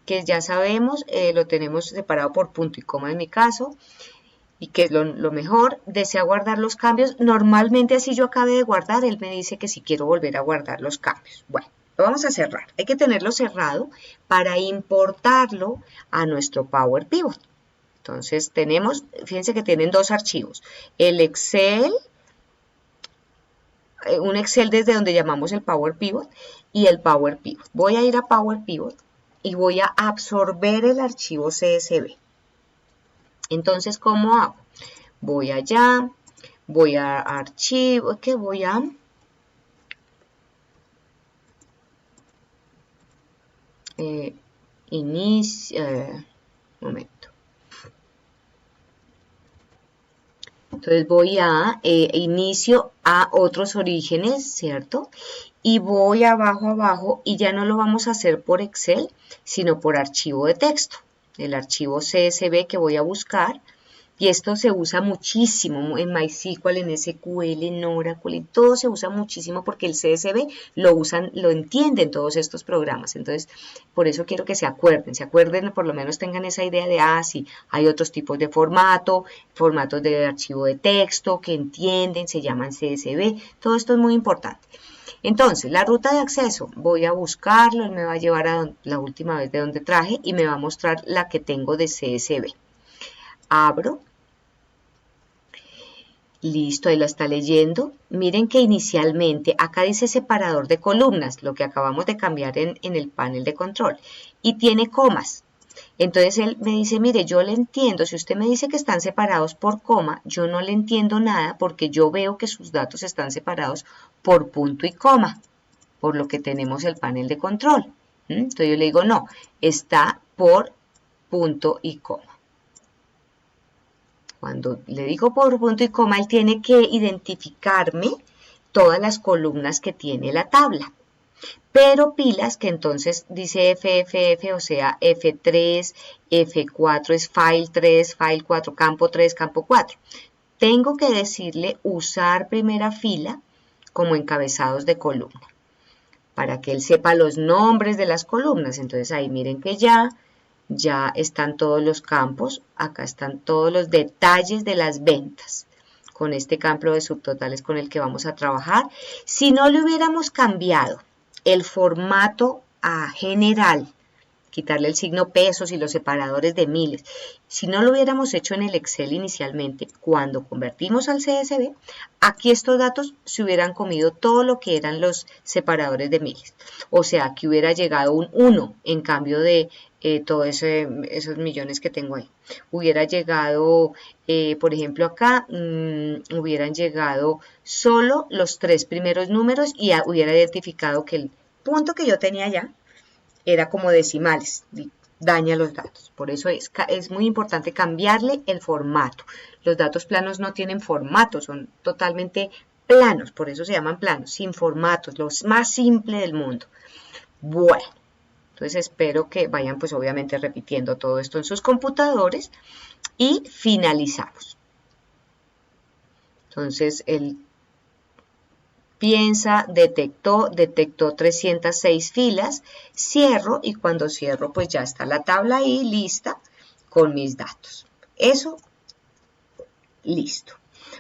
que ya sabemos, lo tenemos separado por punto y coma en mi caso, y que es lo mejor. Desea guardar los cambios. Normalmente así yo acabe de guardar, él me dice que si quiero volver a guardar los cambios. Bueno, lo vamos a cerrar. Hay que tenerlo cerrado para importarlo a nuestro Power Pivot. Entonces tenemos, fíjense que tienen dos archivos, el Excel, un Excel desde donde llamamos el Power Pivot y el Power Pivot. Voy a ir a Power Pivot y voy a absorber el archivo CSV. Entonces, ¿cómo hago? Voy allá, voy a archivo, que voy a momento. Entonces voy a inicio a otros orígenes, ¿cierto? Y voy abajo y ya no lo vamos a hacer por Excel, sino por archivo de texto, el archivo CSV que voy a buscar. Y esto se usa muchísimo en MySQL, en SQL, en Oracle, en todo se usa muchísimo porque el CSV lo entienden todos estos programas. Entonces, por eso quiero que se acuerden, por lo menos tengan esa idea de, sí, hay otros tipos de formatos de archivo de texto que entienden, se llaman CSV, todo esto es muy importante. Entonces, la ruta de acceso, voy a buscarlo, él me va a llevar a la última vez de donde traje y me va a mostrar la que tengo de CSV. Abro. Listo, ahí la está leyendo. Miren que inicialmente acá dice separador de columnas, lo que acabamos de cambiar en el panel de control, y tiene comas. Entonces él me dice, mire, yo le entiendo, si usted me dice que están separados por coma, yo no le entiendo nada porque yo veo que sus datos están separados por punto y coma, por lo que tenemos el panel de control. Entonces yo le digo, no, está por punto y coma. Cuando le digo por punto y coma, él tiene que identificarme todas las columnas que tiene la tabla. Pero pilas que entonces dice FFF, o sea, F3, F4 es file 3, file 4, campo 3, campo 4. Tengo que decirle usar primera fila como encabezados de columna, para que él sepa los nombres de las columnas. Entonces ahí miren que ya están todos los campos, acá están todos los detalles de las ventas, con este campo de subtotales con el que vamos a trabajar. Si no le hubiéramos cambiado el formato a general, quitarle el signo pesos y los separadores de miles, si no lo hubiéramos hecho en el Excel inicialmente, cuando convertimos al CSV, aquí estos datos se hubieran comido todo lo que eran los separadores de miles. O sea, que hubiera llegado un 1 en cambio de todos esos millones que tengo ahí. Hubiera llegado, por ejemplo, acá, hubieran llegado solo los 3 primeros números y hubiera identificado que el punto que yo tenía allá era como decimales, daña los datos. Por eso es muy importante cambiarle el formato. Los datos planos no tienen formato, son totalmente planos, por eso se llaman planos, sin formatos, lo más simple del mundo. Bueno, entonces espero que vayan pues obviamente repitiendo todo esto en sus computadores y finalizamos. Entonces piensa, detectó 306 filas, cierro y cuando cierro pues ya está la tabla ahí lista con mis datos. Eso, listo.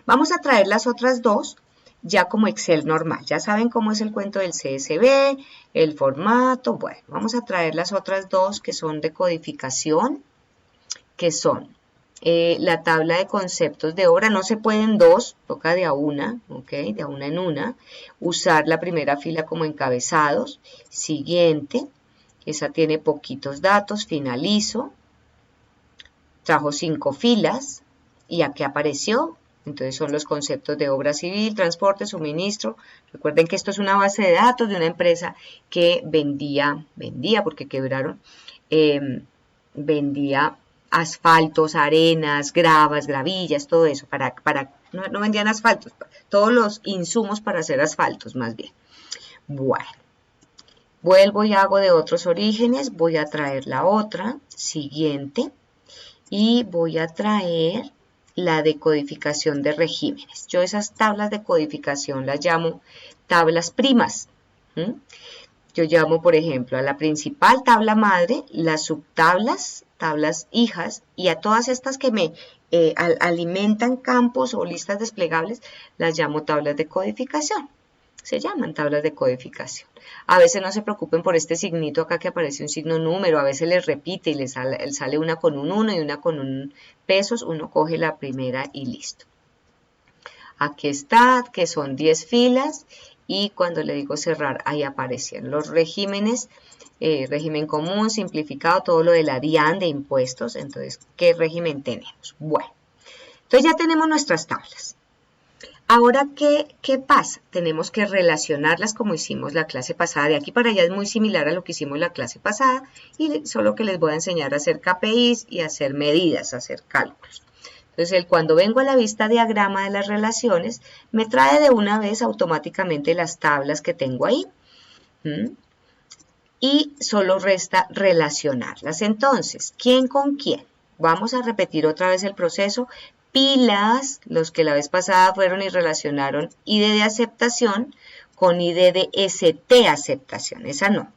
Vamos a traer las otras dos ya como Excel normal. Ya saben cómo es el cuento del CSV, el formato. Bueno, vamos a traer las otras dos que son de codificación, que son la tabla de conceptos de obra. No se pueden dos, toca de a una, ¿ok? De a una en una. Usar la primera fila como encabezados. Siguiente, esa tiene poquitos datos, finalizo. Trajo 5 filas y aquí apareció. Entonces son los conceptos de obra civil, transporte, suministro. Recuerden que esto es una base de datos de una empresa que vendía porque quebraron, vendía asfaltos, arenas, gravas, gravillas, todo eso, no vendían asfaltos, todos los insumos para hacer asfaltos más bien. Bueno, vuelvo y hago de otros orígenes, voy a traer la otra, siguiente, y voy a traer la de codificación de regímenes. Yo esas tablas de codificación las llamo tablas primas. Yo llamo, por ejemplo, a la principal tabla madre, las subtablas, tablas hijas, y a todas estas que me alimentan campos o listas desplegables, las llamo tablas de codificación. Se llaman tablas de codificación. A veces no se preocupen por este signito acá que aparece un signo número, a veces les repite y les sale una con un 1 y una con un pesos, uno coge la primera y listo. Aquí está, que son 10 filas y cuando le digo cerrar, ahí aparecen los regímenes, régimen común, simplificado, todo lo de la DIAN de impuestos. Entonces, ¿qué régimen tenemos? Bueno, entonces ya tenemos nuestras tablas. Ahora, ¿qué pasa? Tenemos que relacionarlas como hicimos la clase pasada. De aquí para allá es muy similar a lo que hicimos la clase pasada y solo que les voy a enseñar a hacer KPIs y a hacer medidas, a hacer cálculos. Entonces, cuando vengo a la vista diagrama de las relaciones, me trae de una vez automáticamente las tablas que tengo ahí. Y solo resta relacionarlas. Entonces, ¿quién con quién? Vamos a repetir otra vez el proceso. Pilas, los que la vez pasada fueron y relacionaron ID de aceptación con ID de ST aceptación. Esa no.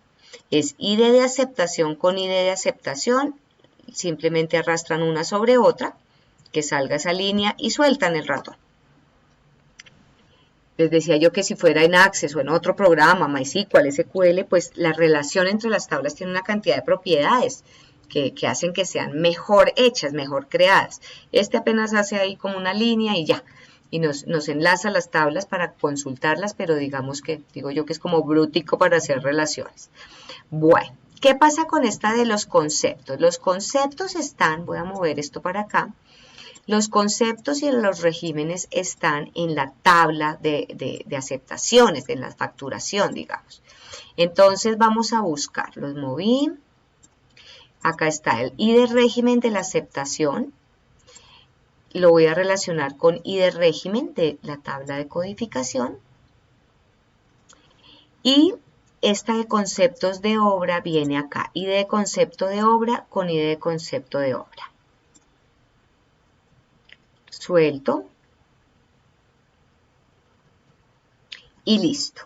Es ID de aceptación con ID de aceptación. Simplemente arrastran una sobre otra, que salga esa línea y sueltan el ratón. Les decía yo que si fuera en Access o en otro programa, MySQL, SQL, pues la relación entre las tablas tiene una cantidad de propiedades que hacen que sean mejor hechas, mejor creadas. Este apenas hace ahí como una línea y ya. Y nos enlaza las tablas para consultarlas, pero digamos que, digo yo que es como brutico para hacer relaciones. Bueno, ¿qué pasa con esta de los conceptos? Los conceptos están, voy a mover esto para acá. Los conceptos y los regímenes están en la tabla de aceptaciones, en la facturación, digamos. Entonces vamos a buscar, los moví. Acá está el ID régimen de la aceptación. Lo voy a relacionar con ID régimen de la tabla de codificación. Y esta de conceptos de obra viene acá, ID de concepto de obra con ID de concepto de obra. Suelto. Y listo.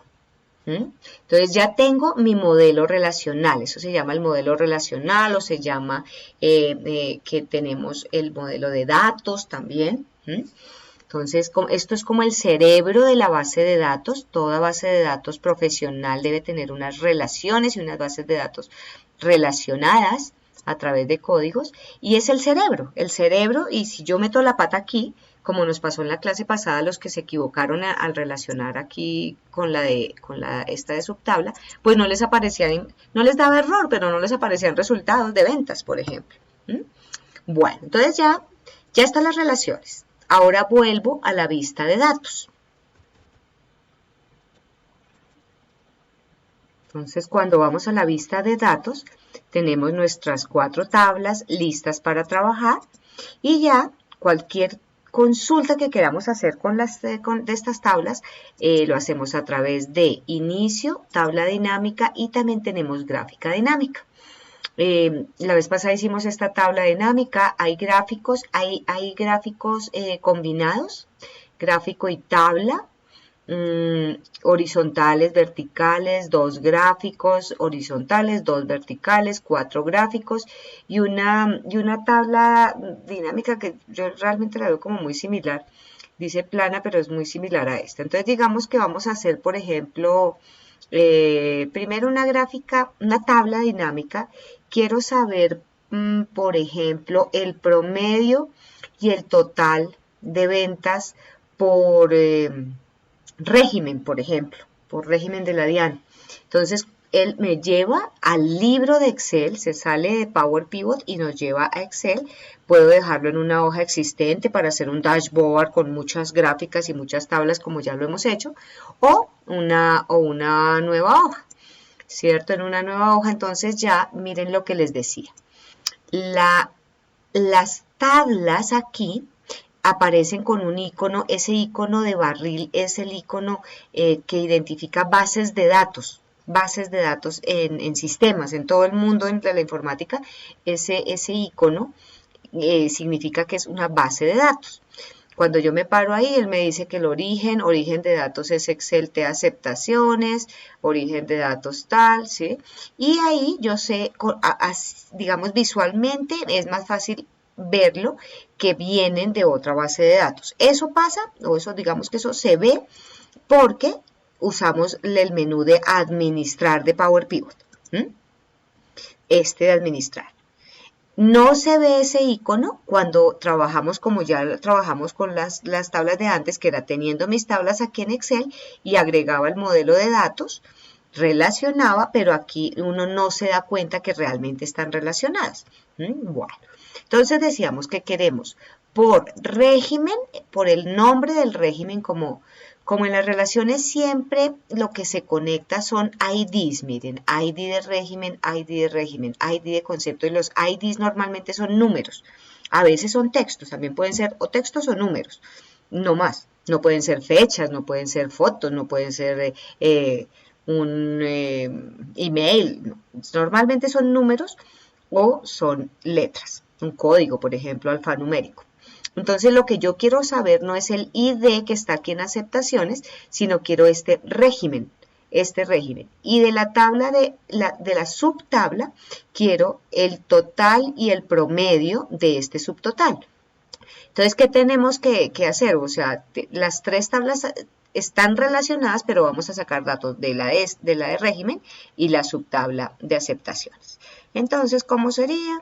Entonces ya tengo mi modelo relacional, eso se llama el modelo relacional o se llama que tenemos el modelo de datos también. Entonces esto es como el cerebro de la base de datos, toda base de datos profesional debe tener unas relaciones y unas bases de datos relacionadas a través de códigos y es el cerebro y si yo meto la pata aquí, como nos pasó en la clase pasada, los que se equivocaron al relacionar aquí con esta de subtabla, pues no les aparecían, no les daba error, pero no les aparecían resultados de ventas, por ejemplo. Bueno, entonces ya están las relaciones. Ahora vuelvo a la vista de datos. Entonces, cuando vamos a la vista de datos, tenemos nuestras 4 tablas listas para trabajar y ya cualquier consulta que queramos hacer de estas tablas, lo hacemos a través de inicio, tabla dinámica y también tenemos gráfica dinámica. La vez pasada hicimos esta tabla dinámica, hay gráficos combinados, gráfico y tabla, horizontales, verticales, 2 gráficos horizontales, 2 verticales, 4 gráficos y una tabla dinámica que yo realmente la veo como muy similar, dice plana pero es muy similar a esta. Entonces digamos que vamos a hacer por ejemplo primero una tabla dinámica. Quiero saber por ejemplo el promedio y el total de ventas por régimen, por ejemplo, por régimen de la DIAN. Entonces, él me lleva al libro de Excel, se sale de Power Pivot y nos lleva a Excel. Puedo dejarlo en una hoja existente para hacer un dashboard con muchas gráficas y muchas tablas como ya lo hemos hecho, o una nueva hoja, ¿cierto? En una nueva hoja, entonces ya miren lo que les decía. Las tablas aquí aparecen con un icono, ese icono de barril es el icono que identifica bases de datos en sistemas, en todo el mundo de la informática, ese icono significa que es una base de datos. Cuando yo me paro ahí, él me dice que el origen de datos es Excel T aceptaciones, origen de datos tal, ¿sí? Y ahí yo sé, digamos visualmente, es más fácil verlo que vienen de otra base de datos. Eso pasa, o eso digamos que eso se ve porque usamos el menú de administrar de Power Pivot. Este de administrar. No se ve ese icono cuando trabajamos como ya trabajamos con las tablas de antes, que era teniendo mis tablas aquí en Excel y agregaba el modelo de datos, relacionaba, pero aquí uno no se da cuenta que realmente están relacionadas. Bueno, entonces decíamos que queremos por régimen, por el nombre del régimen, como en las relaciones siempre lo que se conecta son IDs, miren, ID de régimen, ID de concepto, y los IDs normalmente son números, a veces son textos, también pueden ser o textos o números, no más, no pueden ser fechas, no pueden ser fotos, no pueden ser un email, no. Normalmente son números o son letras, un código, por ejemplo, alfanumérico. Entonces lo que yo quiero saber no es el ID que está aquí en aceptaciones, sino quiero este régimen. Y de la tabla de la subtabla quiero el total y el promedio de este subtotal. Entonces, ¿qué tenemos que hacer? O sea, las 3 tablas están relacionadas, pero vamos a sacar datos de la de régimen y la subtabla de aceptaciones. Entonces, ¿cómo sería?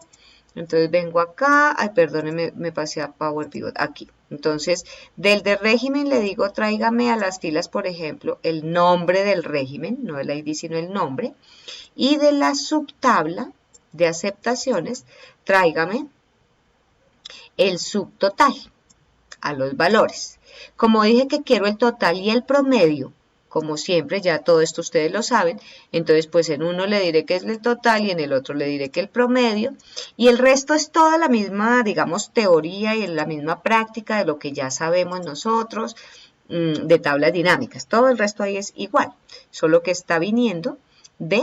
Entonces vengo acá, perdónenme, me pasé a Power Pivot, aquí. Entonces, del de régimen le digo, tráigame a las filas, por ejemplo, el nombre del régimen, no el ID, sino el nombre. Y de la subtabla de aceptaciones, tráigame el subtotal a los valores. Como dije que quiero el total y el promedio, como siempre, ya todo esto ustedes lo saben, entonces pues en uno le diré que es el total y en el otro le diré que el promedio, y el resto es toda la misma, digamos, teoría y la misma práctica de lo que ya sabemos nosotros, de tablas dinámicas, todo el resto ahí es igual, solo que está viniendo de,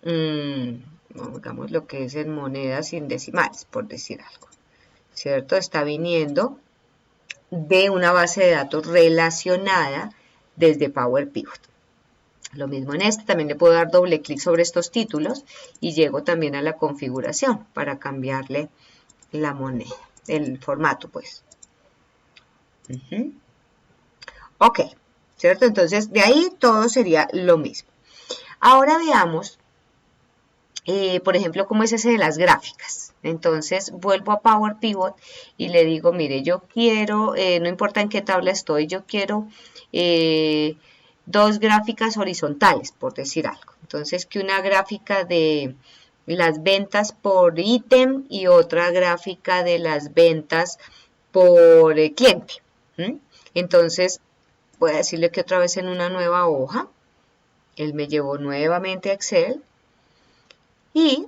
digamos lo que es en monedas sin decimales, por decir algo, ¿cierto? Está viniendo de una base de datos relacionada desde Power Pivot. Lo mismo en este, también le puedo dar doble clic sobre estos títulos y llego también a la configuración para cambiarle la moneda, el formato pues. Ok, ¿cierto? Entonces de ahí todo sería lo mismo. Ahora veamos, por ejemplo, cómo es ese de las gráficas. Entonces vuelvo a Power Pivot y le digo, mire, yo quiero, no importa en qué tabla estoy, yo quiero dos gráficas horizontales, por decir algo. Entonces que una gráfica de las ventas por ítem y otra gráfica de las ventas por cliente. Entonces voy a decirle que otra vez en una nueva hoja, él me llevó nuevamente a Excel y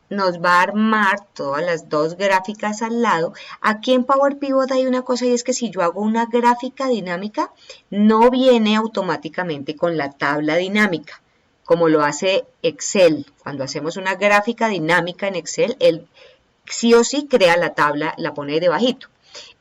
nos va a armar todas las dos gráficas al lado. Aquí en Power Pivot hay una cosa y es que si yo hago una gráfica dinámica, no viene automáticamente con la tabla dinámica, como lo hace Excel. Cuando hacemos una gráfica dinámica en Excel, él sí o sí crea la tabla, la pone debajito.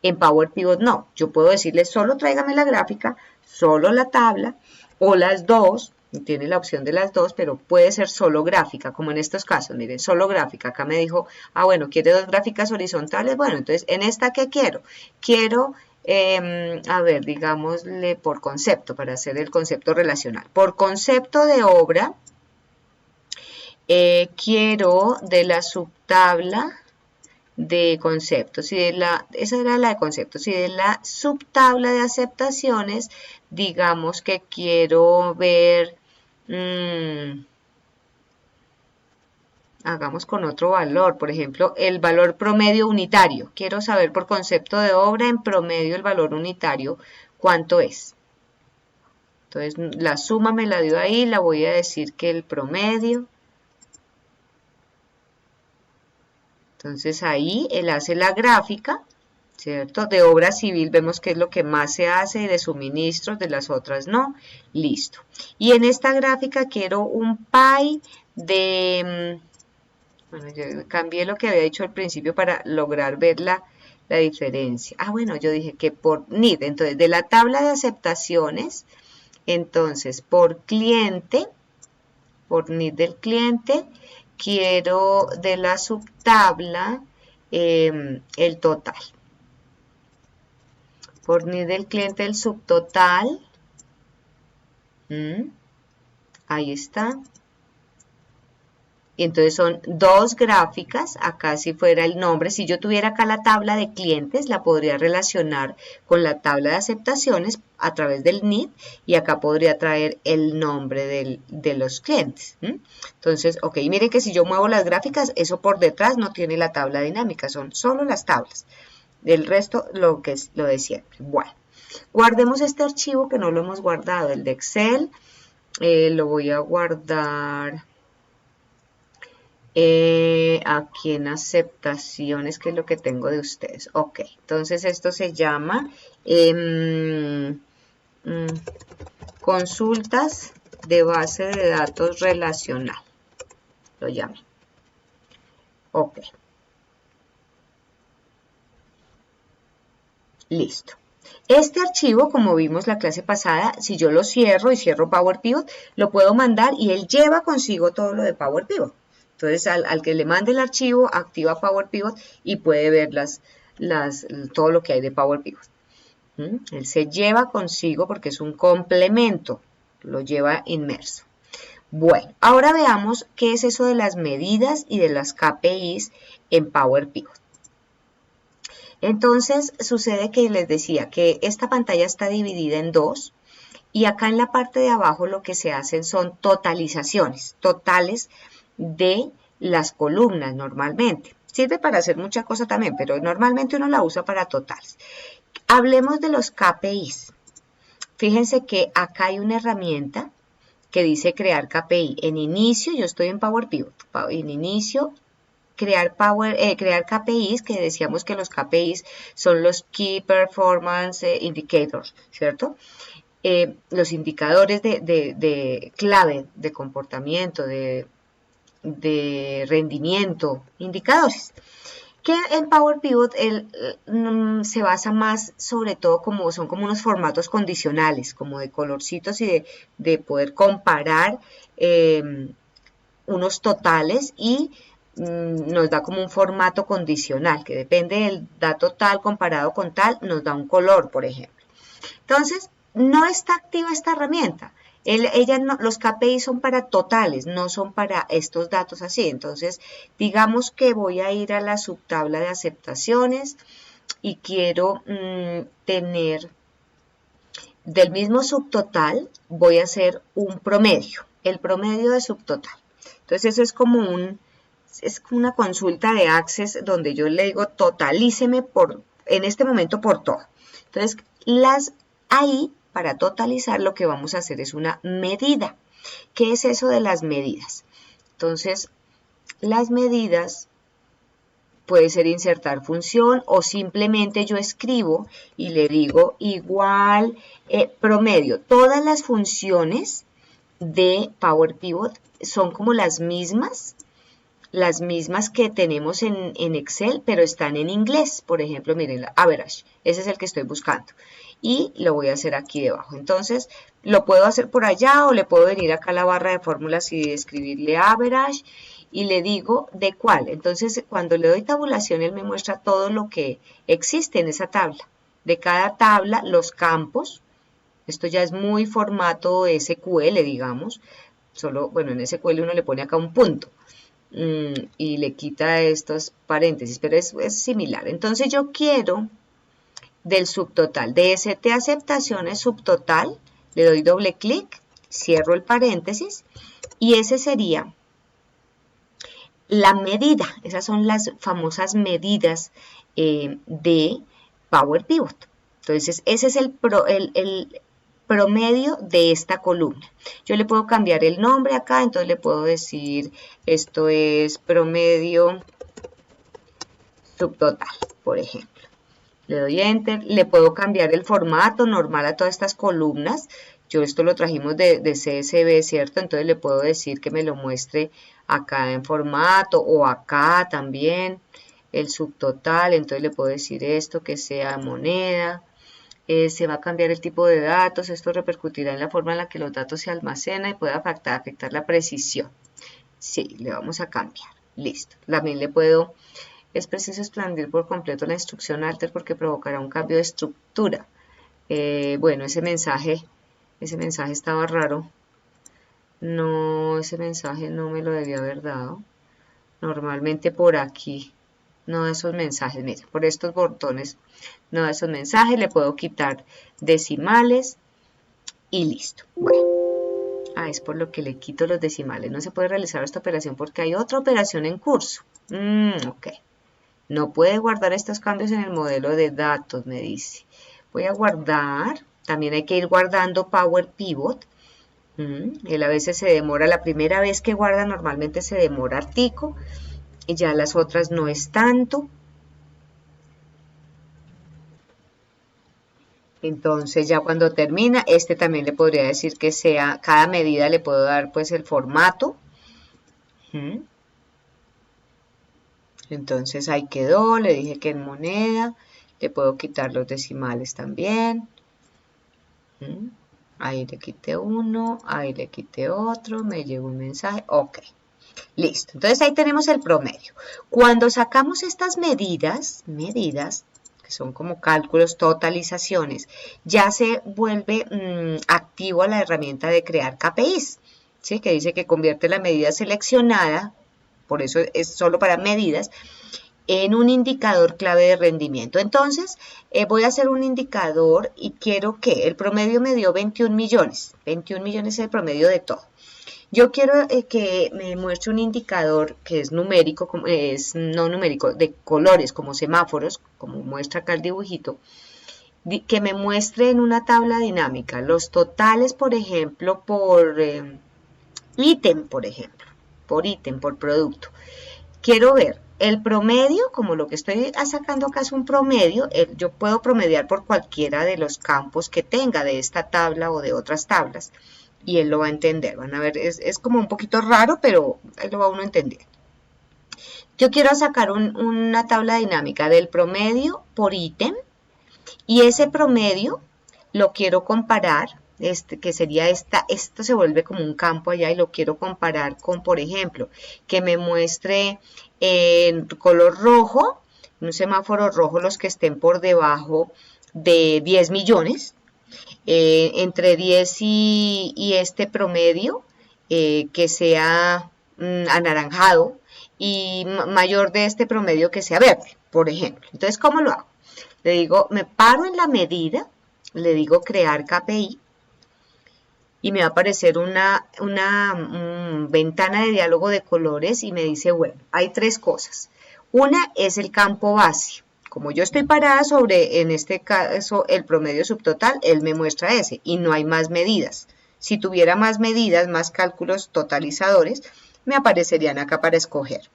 En Power Pivot no, yo puedo decirle solo tráigame la gráfica, solo la tabla o las dos, tiene la opción de las dos, pero puede ser solo gráfica, como en estos casos, miren, solo gráfica. Acá me dijo, bueno, ¿quiere dos gráficas horizontales? Bueno, entonces, ¿en esta qué quiero? Quiero, a ver, digámosle por concepto, para hacer el concepto relacional. Por concepto de obra, quiero de la subtabla de conceptos, y esa era la de conceptos, y de la subtabla de aceptaciones, digamos que quiero ver, hagamos con otro valor, por ejemplo, el valor promedio unitario, quiero saber por concepto de obra en promedio el valor unitario, ¿cuánto es? Entonces la suma me la dio ahí, la voy a decir que el promedio. Entonces ahí él hace la gráfica, ¿cierto? De obra civil vemos que es lo que más se hace y de suministros, de las otras no. Listo. Y en esta gráfica quiero un pie de, bueno, yo cambié lo que había dicho al principio para lograr ver la diferencia. Bueno, yo dije que por NID, entonces de la tabla de aceptaciones, entonces por cliente, por NID del cliente, quiero de la subtabla el total. Por NID del cliente el subtotal. Ahí está. Y entonces son dos gráficas, acá si fuera el nombre, si yo tuviera acá la tabla de clientes, la podría relacionar con la tabla de aceptaciones a través del NID y acá podría traer el nombre de los clientes. Entonces, ok, miren que si yo muevo las gráficas, eso por detrás no tiene la tabla dinámica, son solo las tablas. Del resto, lo de siempre. Bueno, guardemos este archivo que no lo hemos guardado, el de Excel, lo voy a guardar aquí en aceptaciones, que es lo que tengo de ustedes. Ok, entonces esto se llama consultas de base de datos relacional. Lo llamo. Ok. Listo. Este archivo, como vimos la clase pasada, si yo lo cierro y cierro Power Pivot, lo puedo mandar y él lleva consigo todo lo de Power Pivot. Entonces, al que le mande el archivo, activa Power Pivot y puede ver todo lo que hay de Power Pivot. Él se lleva consigo porque es un complemento, lo lleva inmerso. Bueno, ahora veamos qué es eso de las medidas y de las KPIs en Power Pivot. Entonces sucede que les decía que esta pantalla está dividida en dos y acá en la parte de abajo lo que se hacen son totalizaciones, totales de las columnas normalmente. Sirve para hacer mucha cosa también, pero normalmente uno la usa para totales. Hablemos de los KPIs. Fíjense que acá hay una herramienta que dice crear KPI. En inicio, yo estoy en Power Pivot, en inicio crear KPIs, que decíamos que los KPIs son los Key Performance Indicators, ¿cierto? los indicadores de clave de comportamiento, de rendimiento, indicadores. Que en Power Pivot se basa más sobre todo son como unos formatos condicionales, como de colorcitos y de poder comparar unos totales y nos da como un formato condicional, que depende del dato tal comparado con tal, nos da un color, por ejemplo. Entonces, no está activa esta herramienta. Los KPI son para totales, no son para estos datos así. Entonces, digamos que voy a ir a la subtabla de aceptaciones y quiero tener del mismo subtotal, voy a hacer un promedio, el promedio de subtotal. Entonces, eso es como es una consulta de Access donde yo le digo totalíceme en este momento por todo. Entonces, ahí para totalizar lo que vamos a hacer es una medida. ¿Qué es eso de las medidas? Entonces, las medidas puede ser insertar función o simplemente yo escribo y le digo igual promedio. Todas las funciones de Power Pivot son como las mismas que tenemos en Excel, pero están en inglés. Por ejemplo, miren, la average, ese es el que estoy buscando. Y lo voy a hacer aquí debajo. Entonces, lo puedo hacer por allá o le puedo venir acá a la barra de fórmulas y escribirle average y le digo de cuál. Entonces, cuando le doy tabulación, él me muestra todo lo que existe en esa tabla. De cada tabla, los campos. Esto ya es muy formato SQL, digamos. Solo, bueno, en SQL uno le pone acá un punto. Y le quita estos paréntesis, pero es similar. Entonces yo quiero del subtotal, de ST aceptaciones subtotal, le doy doble clic, cierro el paréntesis y ese sería la medida. Esas son las famosas medidas de Power Pivot. Entonces ese es el promedio de esta columna. Yo le puedo cambiar el nombre acá, entonces le puedo decir, esto es promedio subtotal, por ejemplo. Le doy Enter, le puedo cambiar el formato normal a todas estas columnas. Yo esto lo trajimos de CSV, ¿cierto? Entonces le puedo decir que me lo muestre acá en formato o acá también, el subtotal. Entonces le puedo decir esto, que sea moneda. Se va a cambiar el tipo de datos, esto repercutirá en la forma en la que los datos se almacenan y puede afectar la precisión. Sí, le vamos a cambiar, listo. También le puedo, es preciso expandir por completo la instrucción alter porque provocará un cambio de estructura. Bueno, ese mensaje estaba raro. No, ese mensaje no me lo debía haber dado. Normalmente por aquí. No de esos mensajes, miren, por estos botones, no de esos mensajes, le puedo quitar decimales y listo. Bueno, es por lo que le quito los decimales. No se puede realizar esta operación porque hay otra operación en curso. Ok. No puede guardar estos cambios en el modelo de datos, me dice. Voy a guardar. También hay que ir guardando Power Pivot. Él a veces se demora, la primera vez que guarda normalmente se demora artico. Y ya las otras no es tanto. Entonces ya cuando termina, también le podría decir que sea, cada medida le puedo dar pues el formato. Entonces ahí quedó, le dije que en moneda, le puedo quitar los decimales también. Ahí le quité uno, ahí le quité otro, me llegó un mensaje, ok. Listo, entonces ahí tenemos el promedio. Cuando sacamos estas medidas, que son como cálculos, totalizaciones, ya se vuelve activo a la herramienta de crear KPIs, ¿sí? Que dice que convierte la medida seleccionada, por eso es solo para medidas, en un indicador clave de rendimiento. Entonces, voy a hacer un indicador y quiero que el promedio me dio 21 millones. 21 millones es el promedio de todo. Yo quiero que me muestre un indicador que es numérico, no numérico, de colores, como semáforos, como muestra acá el dibujito, que me muestre en una tabla dinámica los totales, por ejemplo, por ítem, por producto. Quiero ver el promedio, como lo que estoy sacando acá es un promedio, yo puedo promediar por cualquiera de los campos que tenga de esta tabla o de otras tablas, y él lo va a entender. Van a ver, es como un poquito raro, pero él lo va uno a entender. Yo quiero sacar una tabla dinámica del promedio por ítem, y ese promedio lo quiero comparar, que sería esto se vuelve como un campo allá y lo quiero comparar con, por ejemplo, que me muestre en color rojo, un semáforo rojo, los que estén por debajo de 10 millones, entre 10 y este promedio, que sea anaranjado, y mayor de este promedio que sea verde, por ejemplo. Entonces, ¿cómo lo hago? Le digo, me paro en la medida, le digo crear KPI, y me va a aparecer una ventana de diálogo de colores y me dice, bueno, hay tres cosas. Una es el campo base. Como yo estoy parada sobre, en este caso, el promedio subtotal, él me muestra ese y no hay más medidas. Si tuviera más medidas, más cálculos totalizadores, me aparecerían acá para escoger.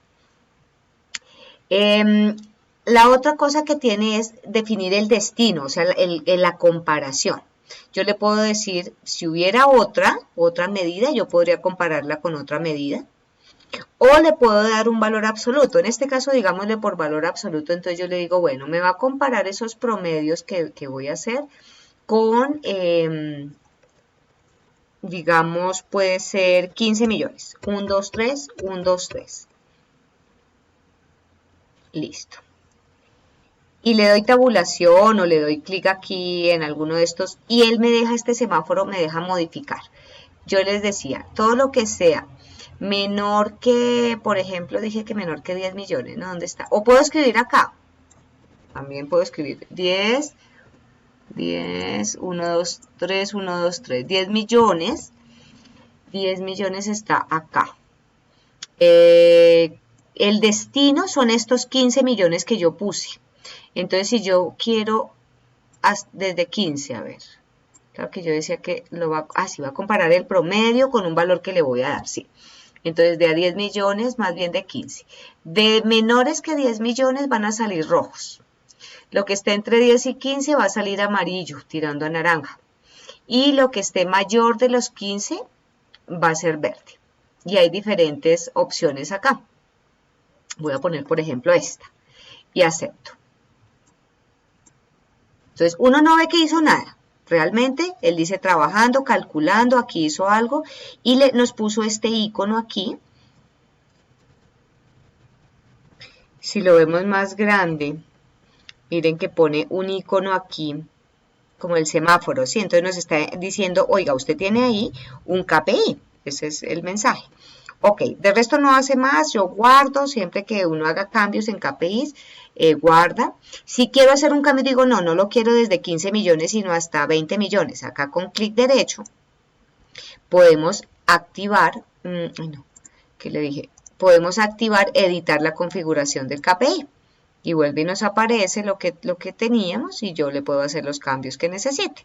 La otra cosa que tiene es definir el destino, o sea, la comparación. Yo le puedo decir, si hubiera otra medida, yo podría compararla con otra medida. O le puedo dar un valor absoluto. En este caso, digámosle por valor absoluto, entonces yo le digo, bueno, me va a comparar esos promedios que voy a hacer con, digamos, puede ser 15 millones. 1, 2, 3, 1, 2, 3. Listo. Y le doy tabulación o le doy clic aquí en alguno de estos y él me deja este semáforo, me deja modificar. Yo les decía, todo lo que sea menor que, por ejemplo, dije que menor que 10 millones, ¿no? ¿Dónde está? O puedo escribir acá. También puedo escribir 10, 1, 2, 3, 1, 2, 3. 10 millones. 10 millones está acá. El destino son estos 15 millones que yo puse. Entonces, si yo quiero desde 15, a ver, claro que yo decía que va a comparar el promedio con un valor que le voy a dar, sí. Entonces, de a 10 millones, más bien de 15. De menores que 10 millones van a salir rojos. Lo que esté entre 10 y 15 va a salir amarillo, tirando a naranja. Y lo que esté mayor de los 15 va a ser verde. Y hay diferentes opciones acá. Voy a poner, por ejemplo, esta. Y acepto. Entonces, uno no ve que hizo nada. Realmente, él dice trabajando, calculando, aquí hizo algo y nos puso este icono aquí. Si lo vemos más grande, miren que pone un icono aquí, como el semáforo, ¿sí? Entonces nos está diciendo, oiga, usted tiene ahí un KPI. Ese es el mensaje. Ok, de resto no hace más, yo guardo, siempre que uno haga cambios en KPIs, guarda. Si quiero hacer un cambio, digo, no lo quiero desde 15 millones, sino hasta 20 millones. Acá con clic derecho podemos activar, ¿qué le dije? Podemos activar, editar la configuración del KPI. Y vuelve y nos aparece lo que teníamos y yo le puedo hacer los cambios que necesite.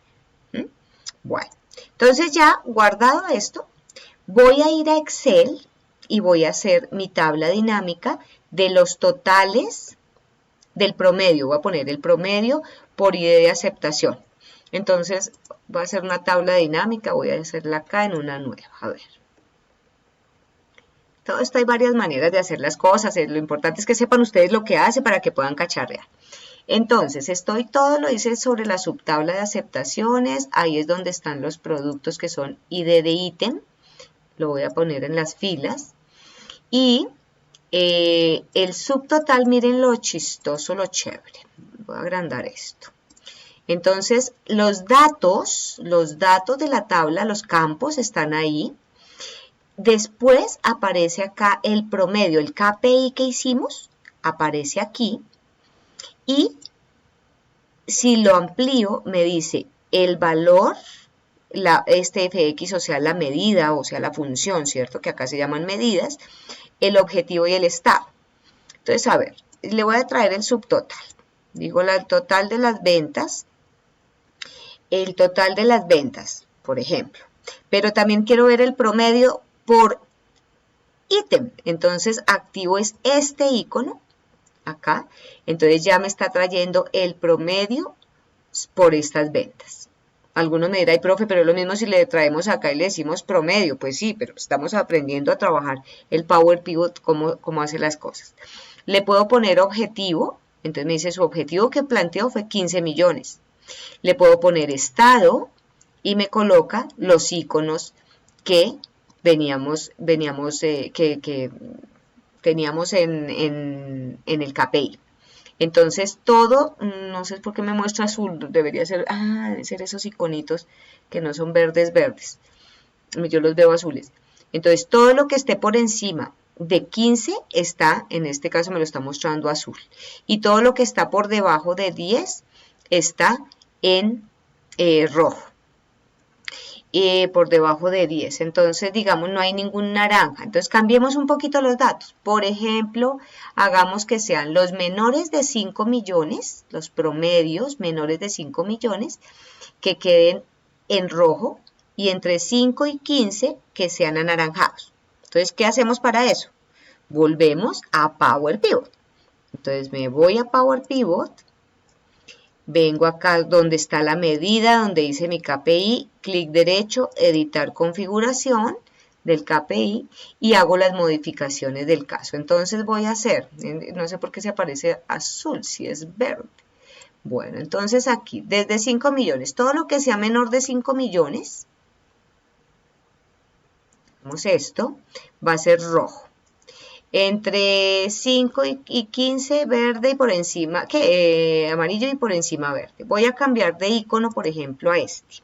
Bueno, entonces ya guardado esto, voy a ir a Excel y voy a hacer mi tabla dinámica de los totales del promedio. Voy a poner el promedio por ID de aceptación. Entonces, voy a hacer una tabla dinámica. Voy a hacerla acá en una nueva. A ver. Todo esto hay varias maneras de hacer las cosas. Lo importante es que sepan ustedes lo que hace para que puedan cacharrear. Entonces, todo lo hice sobre la subtabla de aceptaciones. Ahí es donde están los productos que son ID de ítem. Lo voy a poner en las filas. Y el subtotal, miren lo chistoso, lo chévere. Voy a agrandar esto. Entonces, los datos de la tabla, los campos están ahí. Después aparece acá el promedio, el KPI que hicimos, aparece aquí. Y si lo amplío, me dice el valor, este fx, o sea, la medida, o sea, la función, ¿cierto? Que acá se llaman medidas, el objetivo y el estado. Entonces, a ver, le voy a traer el subtotal. Digo, el total de las ventas, por ejemplo. Pero también quiero ver el promedio por ítem. Entonces, activo es este icono acá, entonces ya me está trayendo el promedio por estas ventas. Algunos me dirán, ay, profe, pero es lo mismo si le traemos acá y le decimos promedio. Pues sí, pero estamos aprendiendo a trabajar el Power Pivot, cómo hace las cosas. Le puedo poner objetivo, entonces me dice su objetivo que planteó fue 15 millones. Le puedo poner estado y me coloca los iconos que que teníamos en el KPI. Entonces todo, no sé por qué me muestra azul, debería ser, deben ser esos iconitos que no son verdes, yo los veo azules. Entonces todo lo que esté por encima de 15 está, en este caso me lo está mostrando azul, y todo lo que está por debajo de 10 está en rojo. Por debajo de 10, entonces digamos no hay ningún naranja, entonces cambiemos un poquito los datos, por ejemplo hagamos que sean los menores de 5 millones, los promedios menores de 5 millones que queden en rojo y entre 5 y 15 que sean anaranjados. Entonces ¿qué hacemos para eso? Volvemos a Power Pivot, entonces me voy a Power Pivot. Vengo acá donde está la medida, donde dice mi KPI, clic derecho, editar configuración del KPI y hago las modificaciones del caso. Entonces voy a hacer, no sé por qué se aparece azul, si es verde. Bueno, entonces aquí, desde 5 millones, todo lo que sea menor de 5 millones, vamos esto, va a ser rojo. Entre 5 y 15 verde y por encima, amarillo y por encima verde. Voy a cambiar de icono, por ejemplo, a este.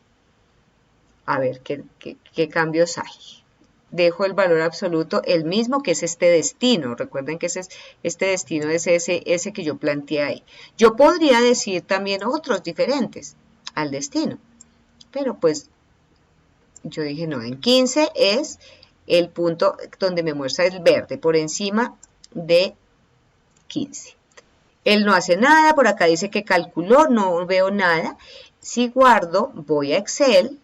A ver qué cambios hay. Dejo el valor absoluto el mismo, que es este destino. Recuerden que este destino es ese que yo planteé ahí. Yo podría decir también otros diferentes al destino, pero pues yo dije no, en 15 es el punto donde me muestra el verde por encima de 15. Él no hace nada, por acá dice que calculó, no veo nada. Si guardo, voy a Excel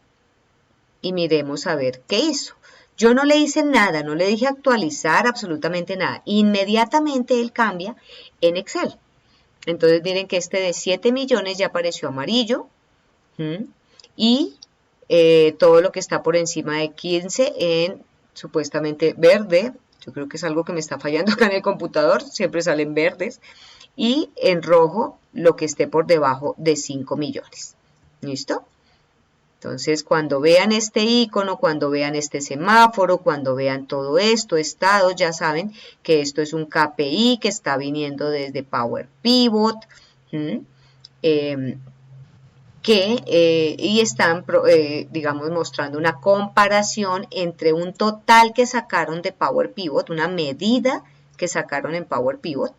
y miremos a ver qué hizo. Yo no le hice nada, no le dije actualizar absolutamente nada. Inmediatamente él cambia en Excel. Entonces miren que este de 7 millones ya apareció amarillo. Y todo lo que está por encima de 15 en supuestamente verde. Yo creo que es algo que me está fallando acá en el computador, siempre salen verdes. Y en rojo lo que esté por debajo de 5 millones. ¿Listo? Entonces, cuando vean este icono, cuando vean este semáforo, cuando vean todo esto, estados, ya saben que esto es un KPI que está viniendo desde Power Pivot. Y están, digamos, mostrando una comparación entre un total que sacaron de Power Pivot, una medida que sacaron en Power Pivot,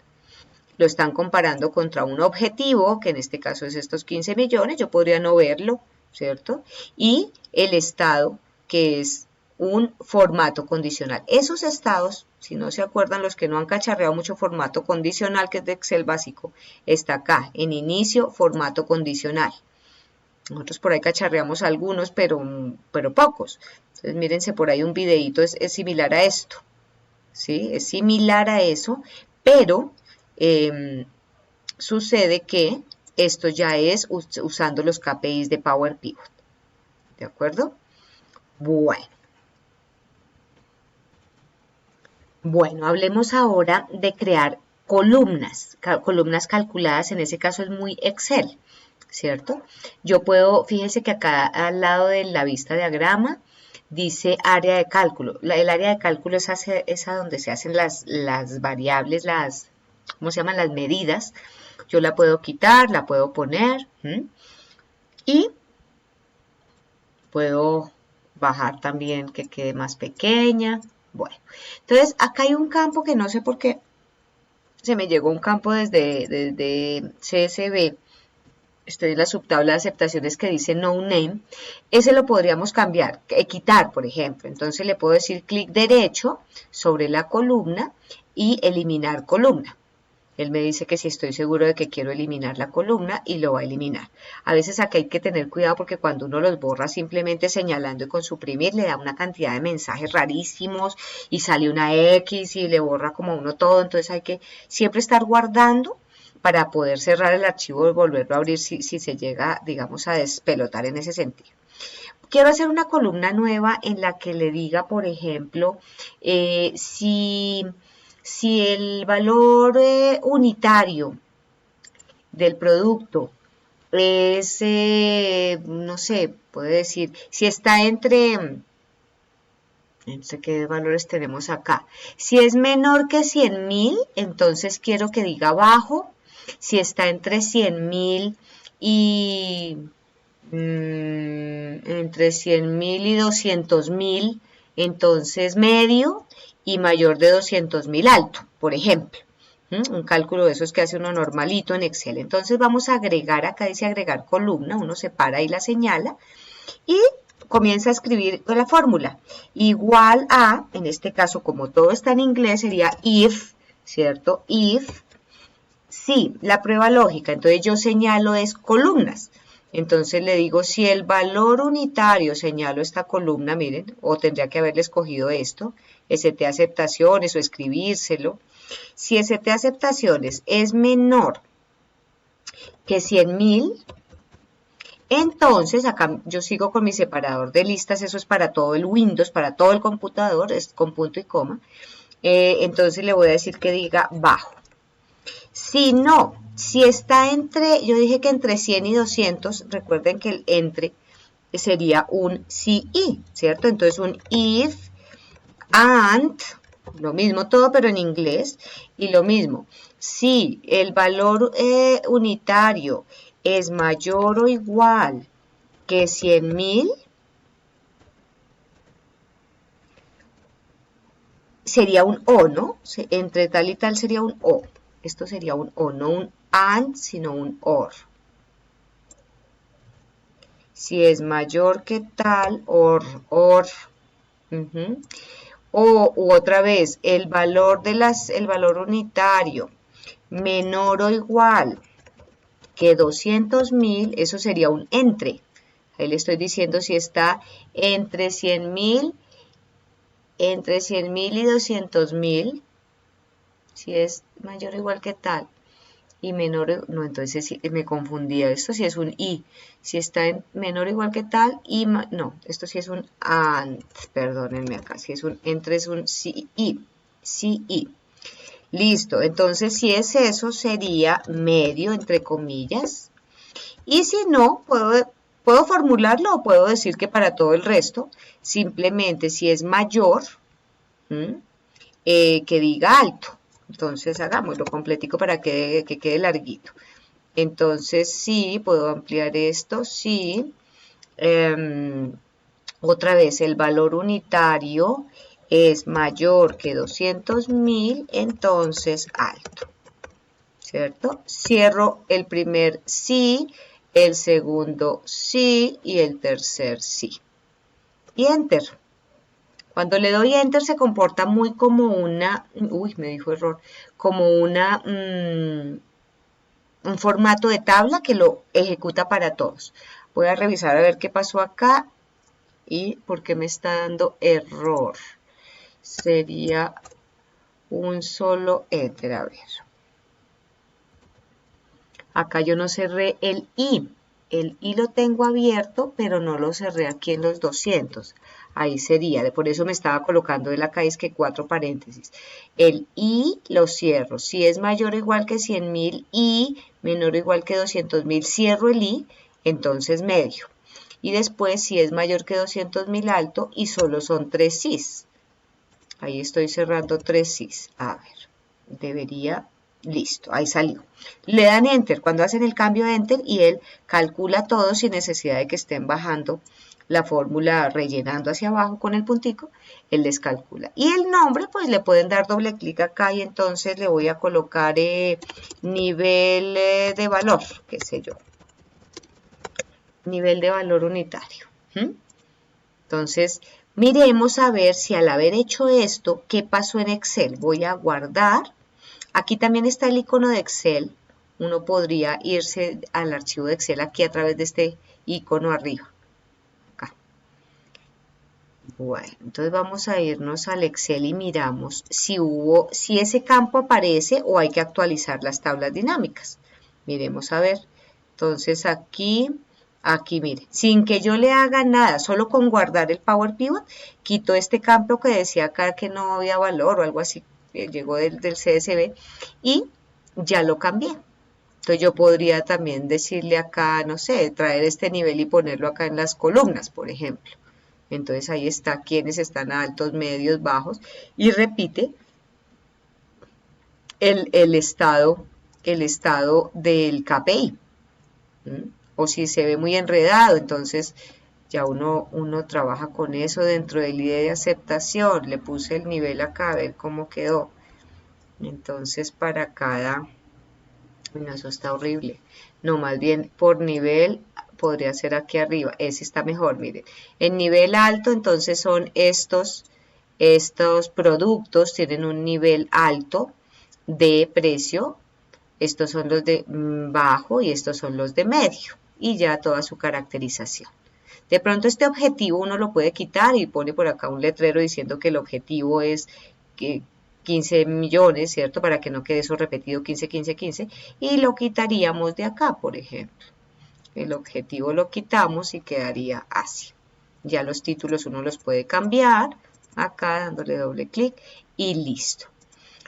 lo están comparando contra un objetivo, que en este caso es estos 15 millones, yo podría no verlo, ¿cierto? Y el estado, que es un formato condicional. Esos estados, si no se acuerdan, los que no han cacharreado mucho formato condicional, que es de Excel básico, está acá, en inicio, formato condicional. Nosotros por ahí cacharreamos algunos, pero pocos. Entonces, mírense por ahí un videito, es similar a esto. ¿Sí? Es similar a eso, pero sucede que esto ya es usando los KPIs de Power Pivot. ¿De acuerdo? Bueno, hablemos ahora de crear columnas calculadas, en ese caso es muy Excel, ¿cierto? Yo puedo, fíjense que acá al lado de la vista diagrama dice área de cálculo. El área de cálculo es esa donde se hacen las variables, ¿cómo se llaman? Las medidas. Yo la puedo quitar, la puedo poner y puedo bajar también que quede más pequeña. Bueno, entonces acá hay un campo que no sé por qué se me llegó un campo desde CSV. Estoy en la subtabla de aceptaciones que dice no name. Ese lo podríamos cambiar, quitar, por ejemplo. Entonces le puedo decir clic derecho sobre la columna y eliminar columna. Él me dice que si estoy seguro de que quiero eliminar la columna y lo va a eliminar. A veces acá hay que tener cuidado porque cuando uno los borra simplemente señalando y con suprimir le da una cantidad de mensajes rarísimos y sale una X y le borra como a uno todo. Entonces hay que siempre estar guardando para poder cerrar el archivo y volverlo a abrir si se llega, digamos, a despelotar en ese sentido. Quiero hacer una columna nueva en la que le diga, por ejemplo, si el valor unitario del producto es, no sé, puede decir, si está entre, no sé qué valores tenemos acá, si es menor que 100.000, entonces quiero que diga bajo, si está entre 100.000 y entre 100.000 y 200.000, entonces medio, y mayor de 200.000 alto, por ejemplo. Un cálculo de esos que hace uno normalito en Excel. Entonces vamos a agregar, acá dice agregar columna, uno separa y la señala y comienza a escribir con la fórmula. Igual a, en este caso como todo está en inglés, sería if, ¿cierto? If, sí, la prueba lógica. Entonces yo señalo es columnas. Entonces le digo, si el valor unitario, señalo esta columna, miren, o tendría que haberle escogido esto, ST aceptaciones o escribírselo. Si ST aceptaciones es menor que 100.000, entonces acá yo sigo con mi separador de listas, eso es para todo el Windows, para todo el computador, es con punto y coma. Entonces le voy a decir que diga bajo. Si no, si está entre, yo dije que entre 100 y 200, recuerden que el entre sería un CI, ¿cierto? Entonces un if, and, lo mismo todo pero en inglés, y lo mismo, si el valor unitario es mayor o igual que 100.000, sería un O, ¿no? Entre tal y tal sería un O. Esto sería un O, no un AND, sino un OR. Si es mayor que tal, OR. O otra vez, el valor unitario menor o igual que 200.000, eso sería un entre. Ahí le estoy diciendo si está entre 100.000 y 200.000, si es mayor o igual que tal, y menor, no, entonces me confundía, esto sí es un I, si está en menor o igual que tal, y no, esto sí es un AND, perdónenme acá, si es un entre es un CI, listo, entonces si es eso sería medio, entre comillas, y si no, puedo formularlo o puedo decir que para todo el resto, simplemente si es mayor, que diga alto. Entonces hagámoslo completico para que quede larguito. Entonces sí, puedo ampliar esto, sí. Otra vez, el valor unitario es mayor que 200.000, entonces alto. ¿Cierto? Cierro el primer sí, el segundo sí y el tercer sí. Y Enter. Cuando le doy Enter se comporta muy como una, me dijo error, como un formato de tabla que lo ejecuta para todos. Voy a revisar a ver qué pasó acá y por qué me está dando error. Sería un solo Enter, a ver. Acá yo no cerré el I. El I lo tengo abierto, pero no lo cerré aquí en los 200. Ahí sería, por eso me estaba colocando de acá, es que 4 paréntesis. El I lo cierro. Si es mayor o igual que 100.000 y menor o igual que 200.000, cierro el I, entonces medio. Y después, si es mayor que 200.000 alto y solo son 3 sís. Ahí estoy cerrando 3 sís. A ver, debería... Listo, ahí salió. Le dan Enter cuando hacen el cambio de Enter y él calcula todo sin necesidad de que estén bajando la fórmula, rellenando hacia abajo con el puntico, él les calcula. Y el nombre, pues le pueden dar doble clic acá y entonces le voy a colocar nivel de valor, qué sé yo. Nivel de valor unitario. Entonces, miremos a ver si al haber hecho esto, ¿qué pasó en Excel? Voy a guardar. Aquí también está el icono de Excel. Uno podría irse al archivo de Excel aquí a través de este icono arriba. Acá. Bueno, entonces vamos a irnos al Excel y miramos si ese campo aparece o hay que actualizar las tablas dinámicas. Miremos a ver. Entonces aquí mire, sin que yo le haga nada, solo con guardar el Power Pivot, quito este campo que decía acá que no había valor o algo así, llegó del CSV y ya lo cambié. Entonces yo podría también decirle acá, no sé, traer este nivel y ponerlo acá en las columnas, por ejemplo. Entonces ahí está quienes están altos, medios, bajos y repite el estado del KPI. O si se ve muy enredado, entonces ya uno trabaja con eso dentro del IDE de aceptación. Le puse el nivel acá a ver cómo quedó. Entonces para cada... Bueno, eso está horrible. No, más bien por nivel podría ser aquí arriba. Ese está mejor, miren. En nivel alto, entonces son estos productos, tienen un nivel alto de precio. Estos son los de bajo y estos son los de medio. Y ya toda su caracterización. De pronto este objetivo uno lo puede quitar y pone por acá un letrero diciendo que el objetivo es que 15 millones, ¿cierto? Para que no quede eso repetido 15, 15, 15. Y lo quitaríamos de acá, por ejemplo. El objetivo lo quitamos y quedaría así. Ya los títulos uno los puede cambiar acá dándole doble clic y listo.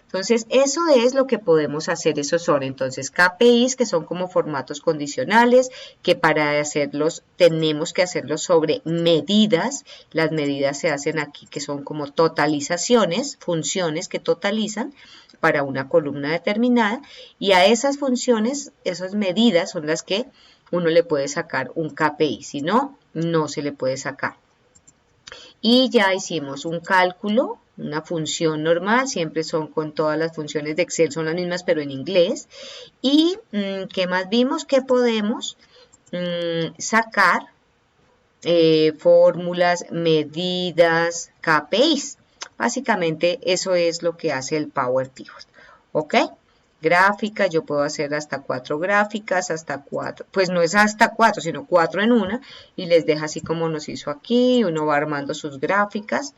Entonces, eso es lo que podemos hacer. Esos son entonces KPIs, que son como formatos condicionales, que para hacerlos tenemos que hacerlos sobre medidas. Las medidas se hacen aquí, que son como totalizaciones, funciones que totalizan para una columna determinada. Y a esas funciones, esas medidas son las que uno le puede sacar un KPI. Si no, no se le puede sacar. Y ya hicimos un cálculo, una función normal, siempre son con todas las funciones de Excel, son las mismas pero en inglés. Y ¿qué más vimos? Que podemos sacar fórmulas, medidas, KPIs. Básicamente eso es lo que hace el Power Pivot. ¿Ok? Gráficas, yo puedo hacer hasta 4 gráficas, hasta 4, pues no es hasta 4, sino 4 en una, y les deja así como nos hizo aquí, uno va armando sus gráficas.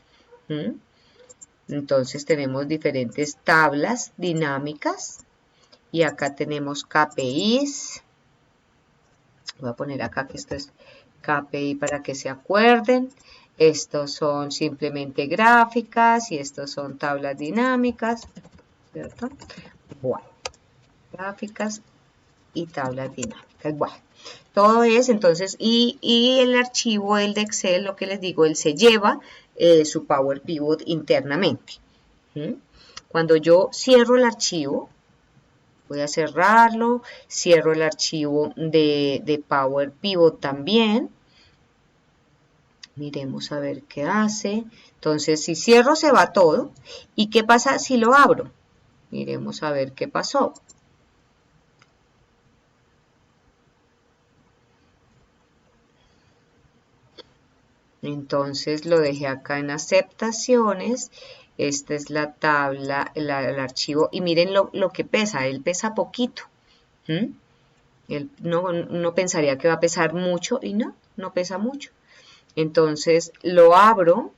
Entonces tenemos diferentes tablas dinámicas, y acá tenemos KPIs, voy a poner acá que esto es KPI para que se acuerden. Estos son simplemente gráficas y estos son tablas dinámicas, ¿cierto? Bueno, gráficas y tablas dinámicas. Bueno, todo es entonces, y el archivo, el de Excel, lo que les digo, él se lleva su Power Pivot internamente. Cuando yo cierro el archivo, voy a cerrarlo, cierro el archivo de Power Pivot también. Miremos a ver qué hace. Entonces, si cierro se va todo. ¿Y qué pasa si lo abro? Miremos a ver qué pasó. Entonces lo dejé acá en aceptaciones. Esta es la tabla, el archivo. Y miren lo que pesa. Él pesa poquito. Él no pensaría que va a pesar mucho y no pesa mucho. Entonces lo abro.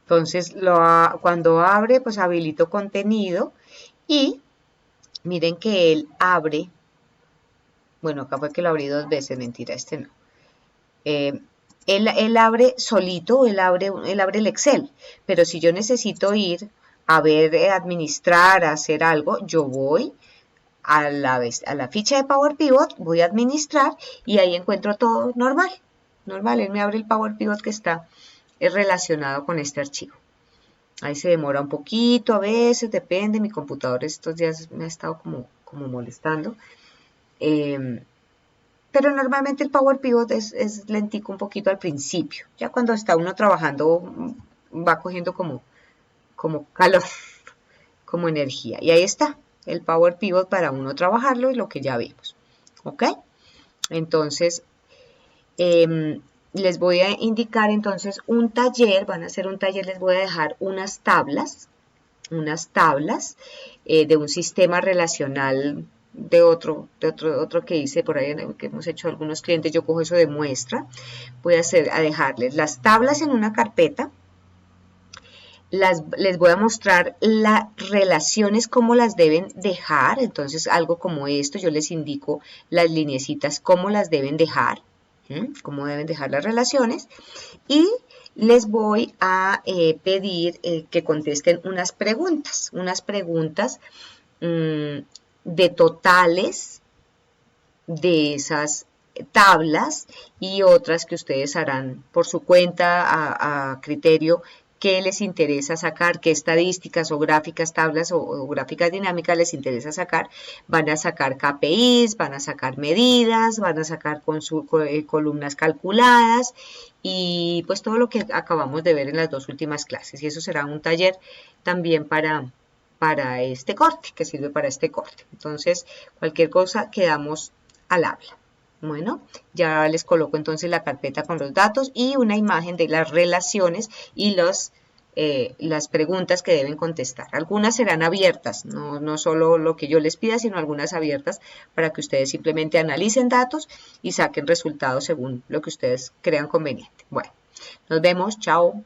Entonces cuando abre, pues habilito contenido y miren que él abre. Bueno, acá fue que lo abrí 2 veces, mentira, este no. Él abre solito, él abre el Excel, pero si yo necesito ir a ver, administrar, a hacer algo, yo voy a la ficha de Power Pivot, voy a administrar y ahí encuentro todo normal. Él me abre el Power Pivot que está relacionado con este archivo. Ahí se demora un poquito, a veces, depende, mi computador estos días me ha estado como molestando. Pero normalmente el Power Pivot es lentico un poquito al principio. Ya cuando está uno trabajando va cogiendo como calor, como energía. Y ahí está el Power Pivot para uno trabajarlo y lo que ya vimos. ¿ok? Entonces, les voy a indicar entonces un taller, van a hacer un taller, les voy a dejar unas tablas de un sistema relacional de otro que hice por ahí, que hemos hecho algunos clientes. Yo cojo eso de muestra, voy a dejarles las tablas en una carpeta, les voy a mostrar las relaciones, cómo las deben dejar. Entonces, algo como esto, yo les indico las lineecitas, cómo las deben dejar, cómo deben dejar las relaciones, y les voy a pedir que contesten unas preguntas de totales de esas tablas y otras que ustedes harán por su cuenta a criterio, qué les interesa sacar, qué estadísticas o gráficas, tablas o gráficas dinámicas les interesa sacar. Van a sacar KPIs, van a sacar medidas, van a sacar columnas calculadas y pues todo lo que acabamos de ver en las dos últimas clases. Y eso será un taller también para este corte, que sirve para este corte. Entonces, cualquier cosa quedamos al habla. Bueno, ya les coloco entonces la carpeta con los datos y una imagen de las relaciones y las preguntas que deben contestar. Algunas serán abiertas, no solo lo que yo les pida, sino algunas abiertas para que ustedes simplemente analicen datos y saquen resultados según lo que ustedes crean conveniente. Bueno, nos vemos, chao.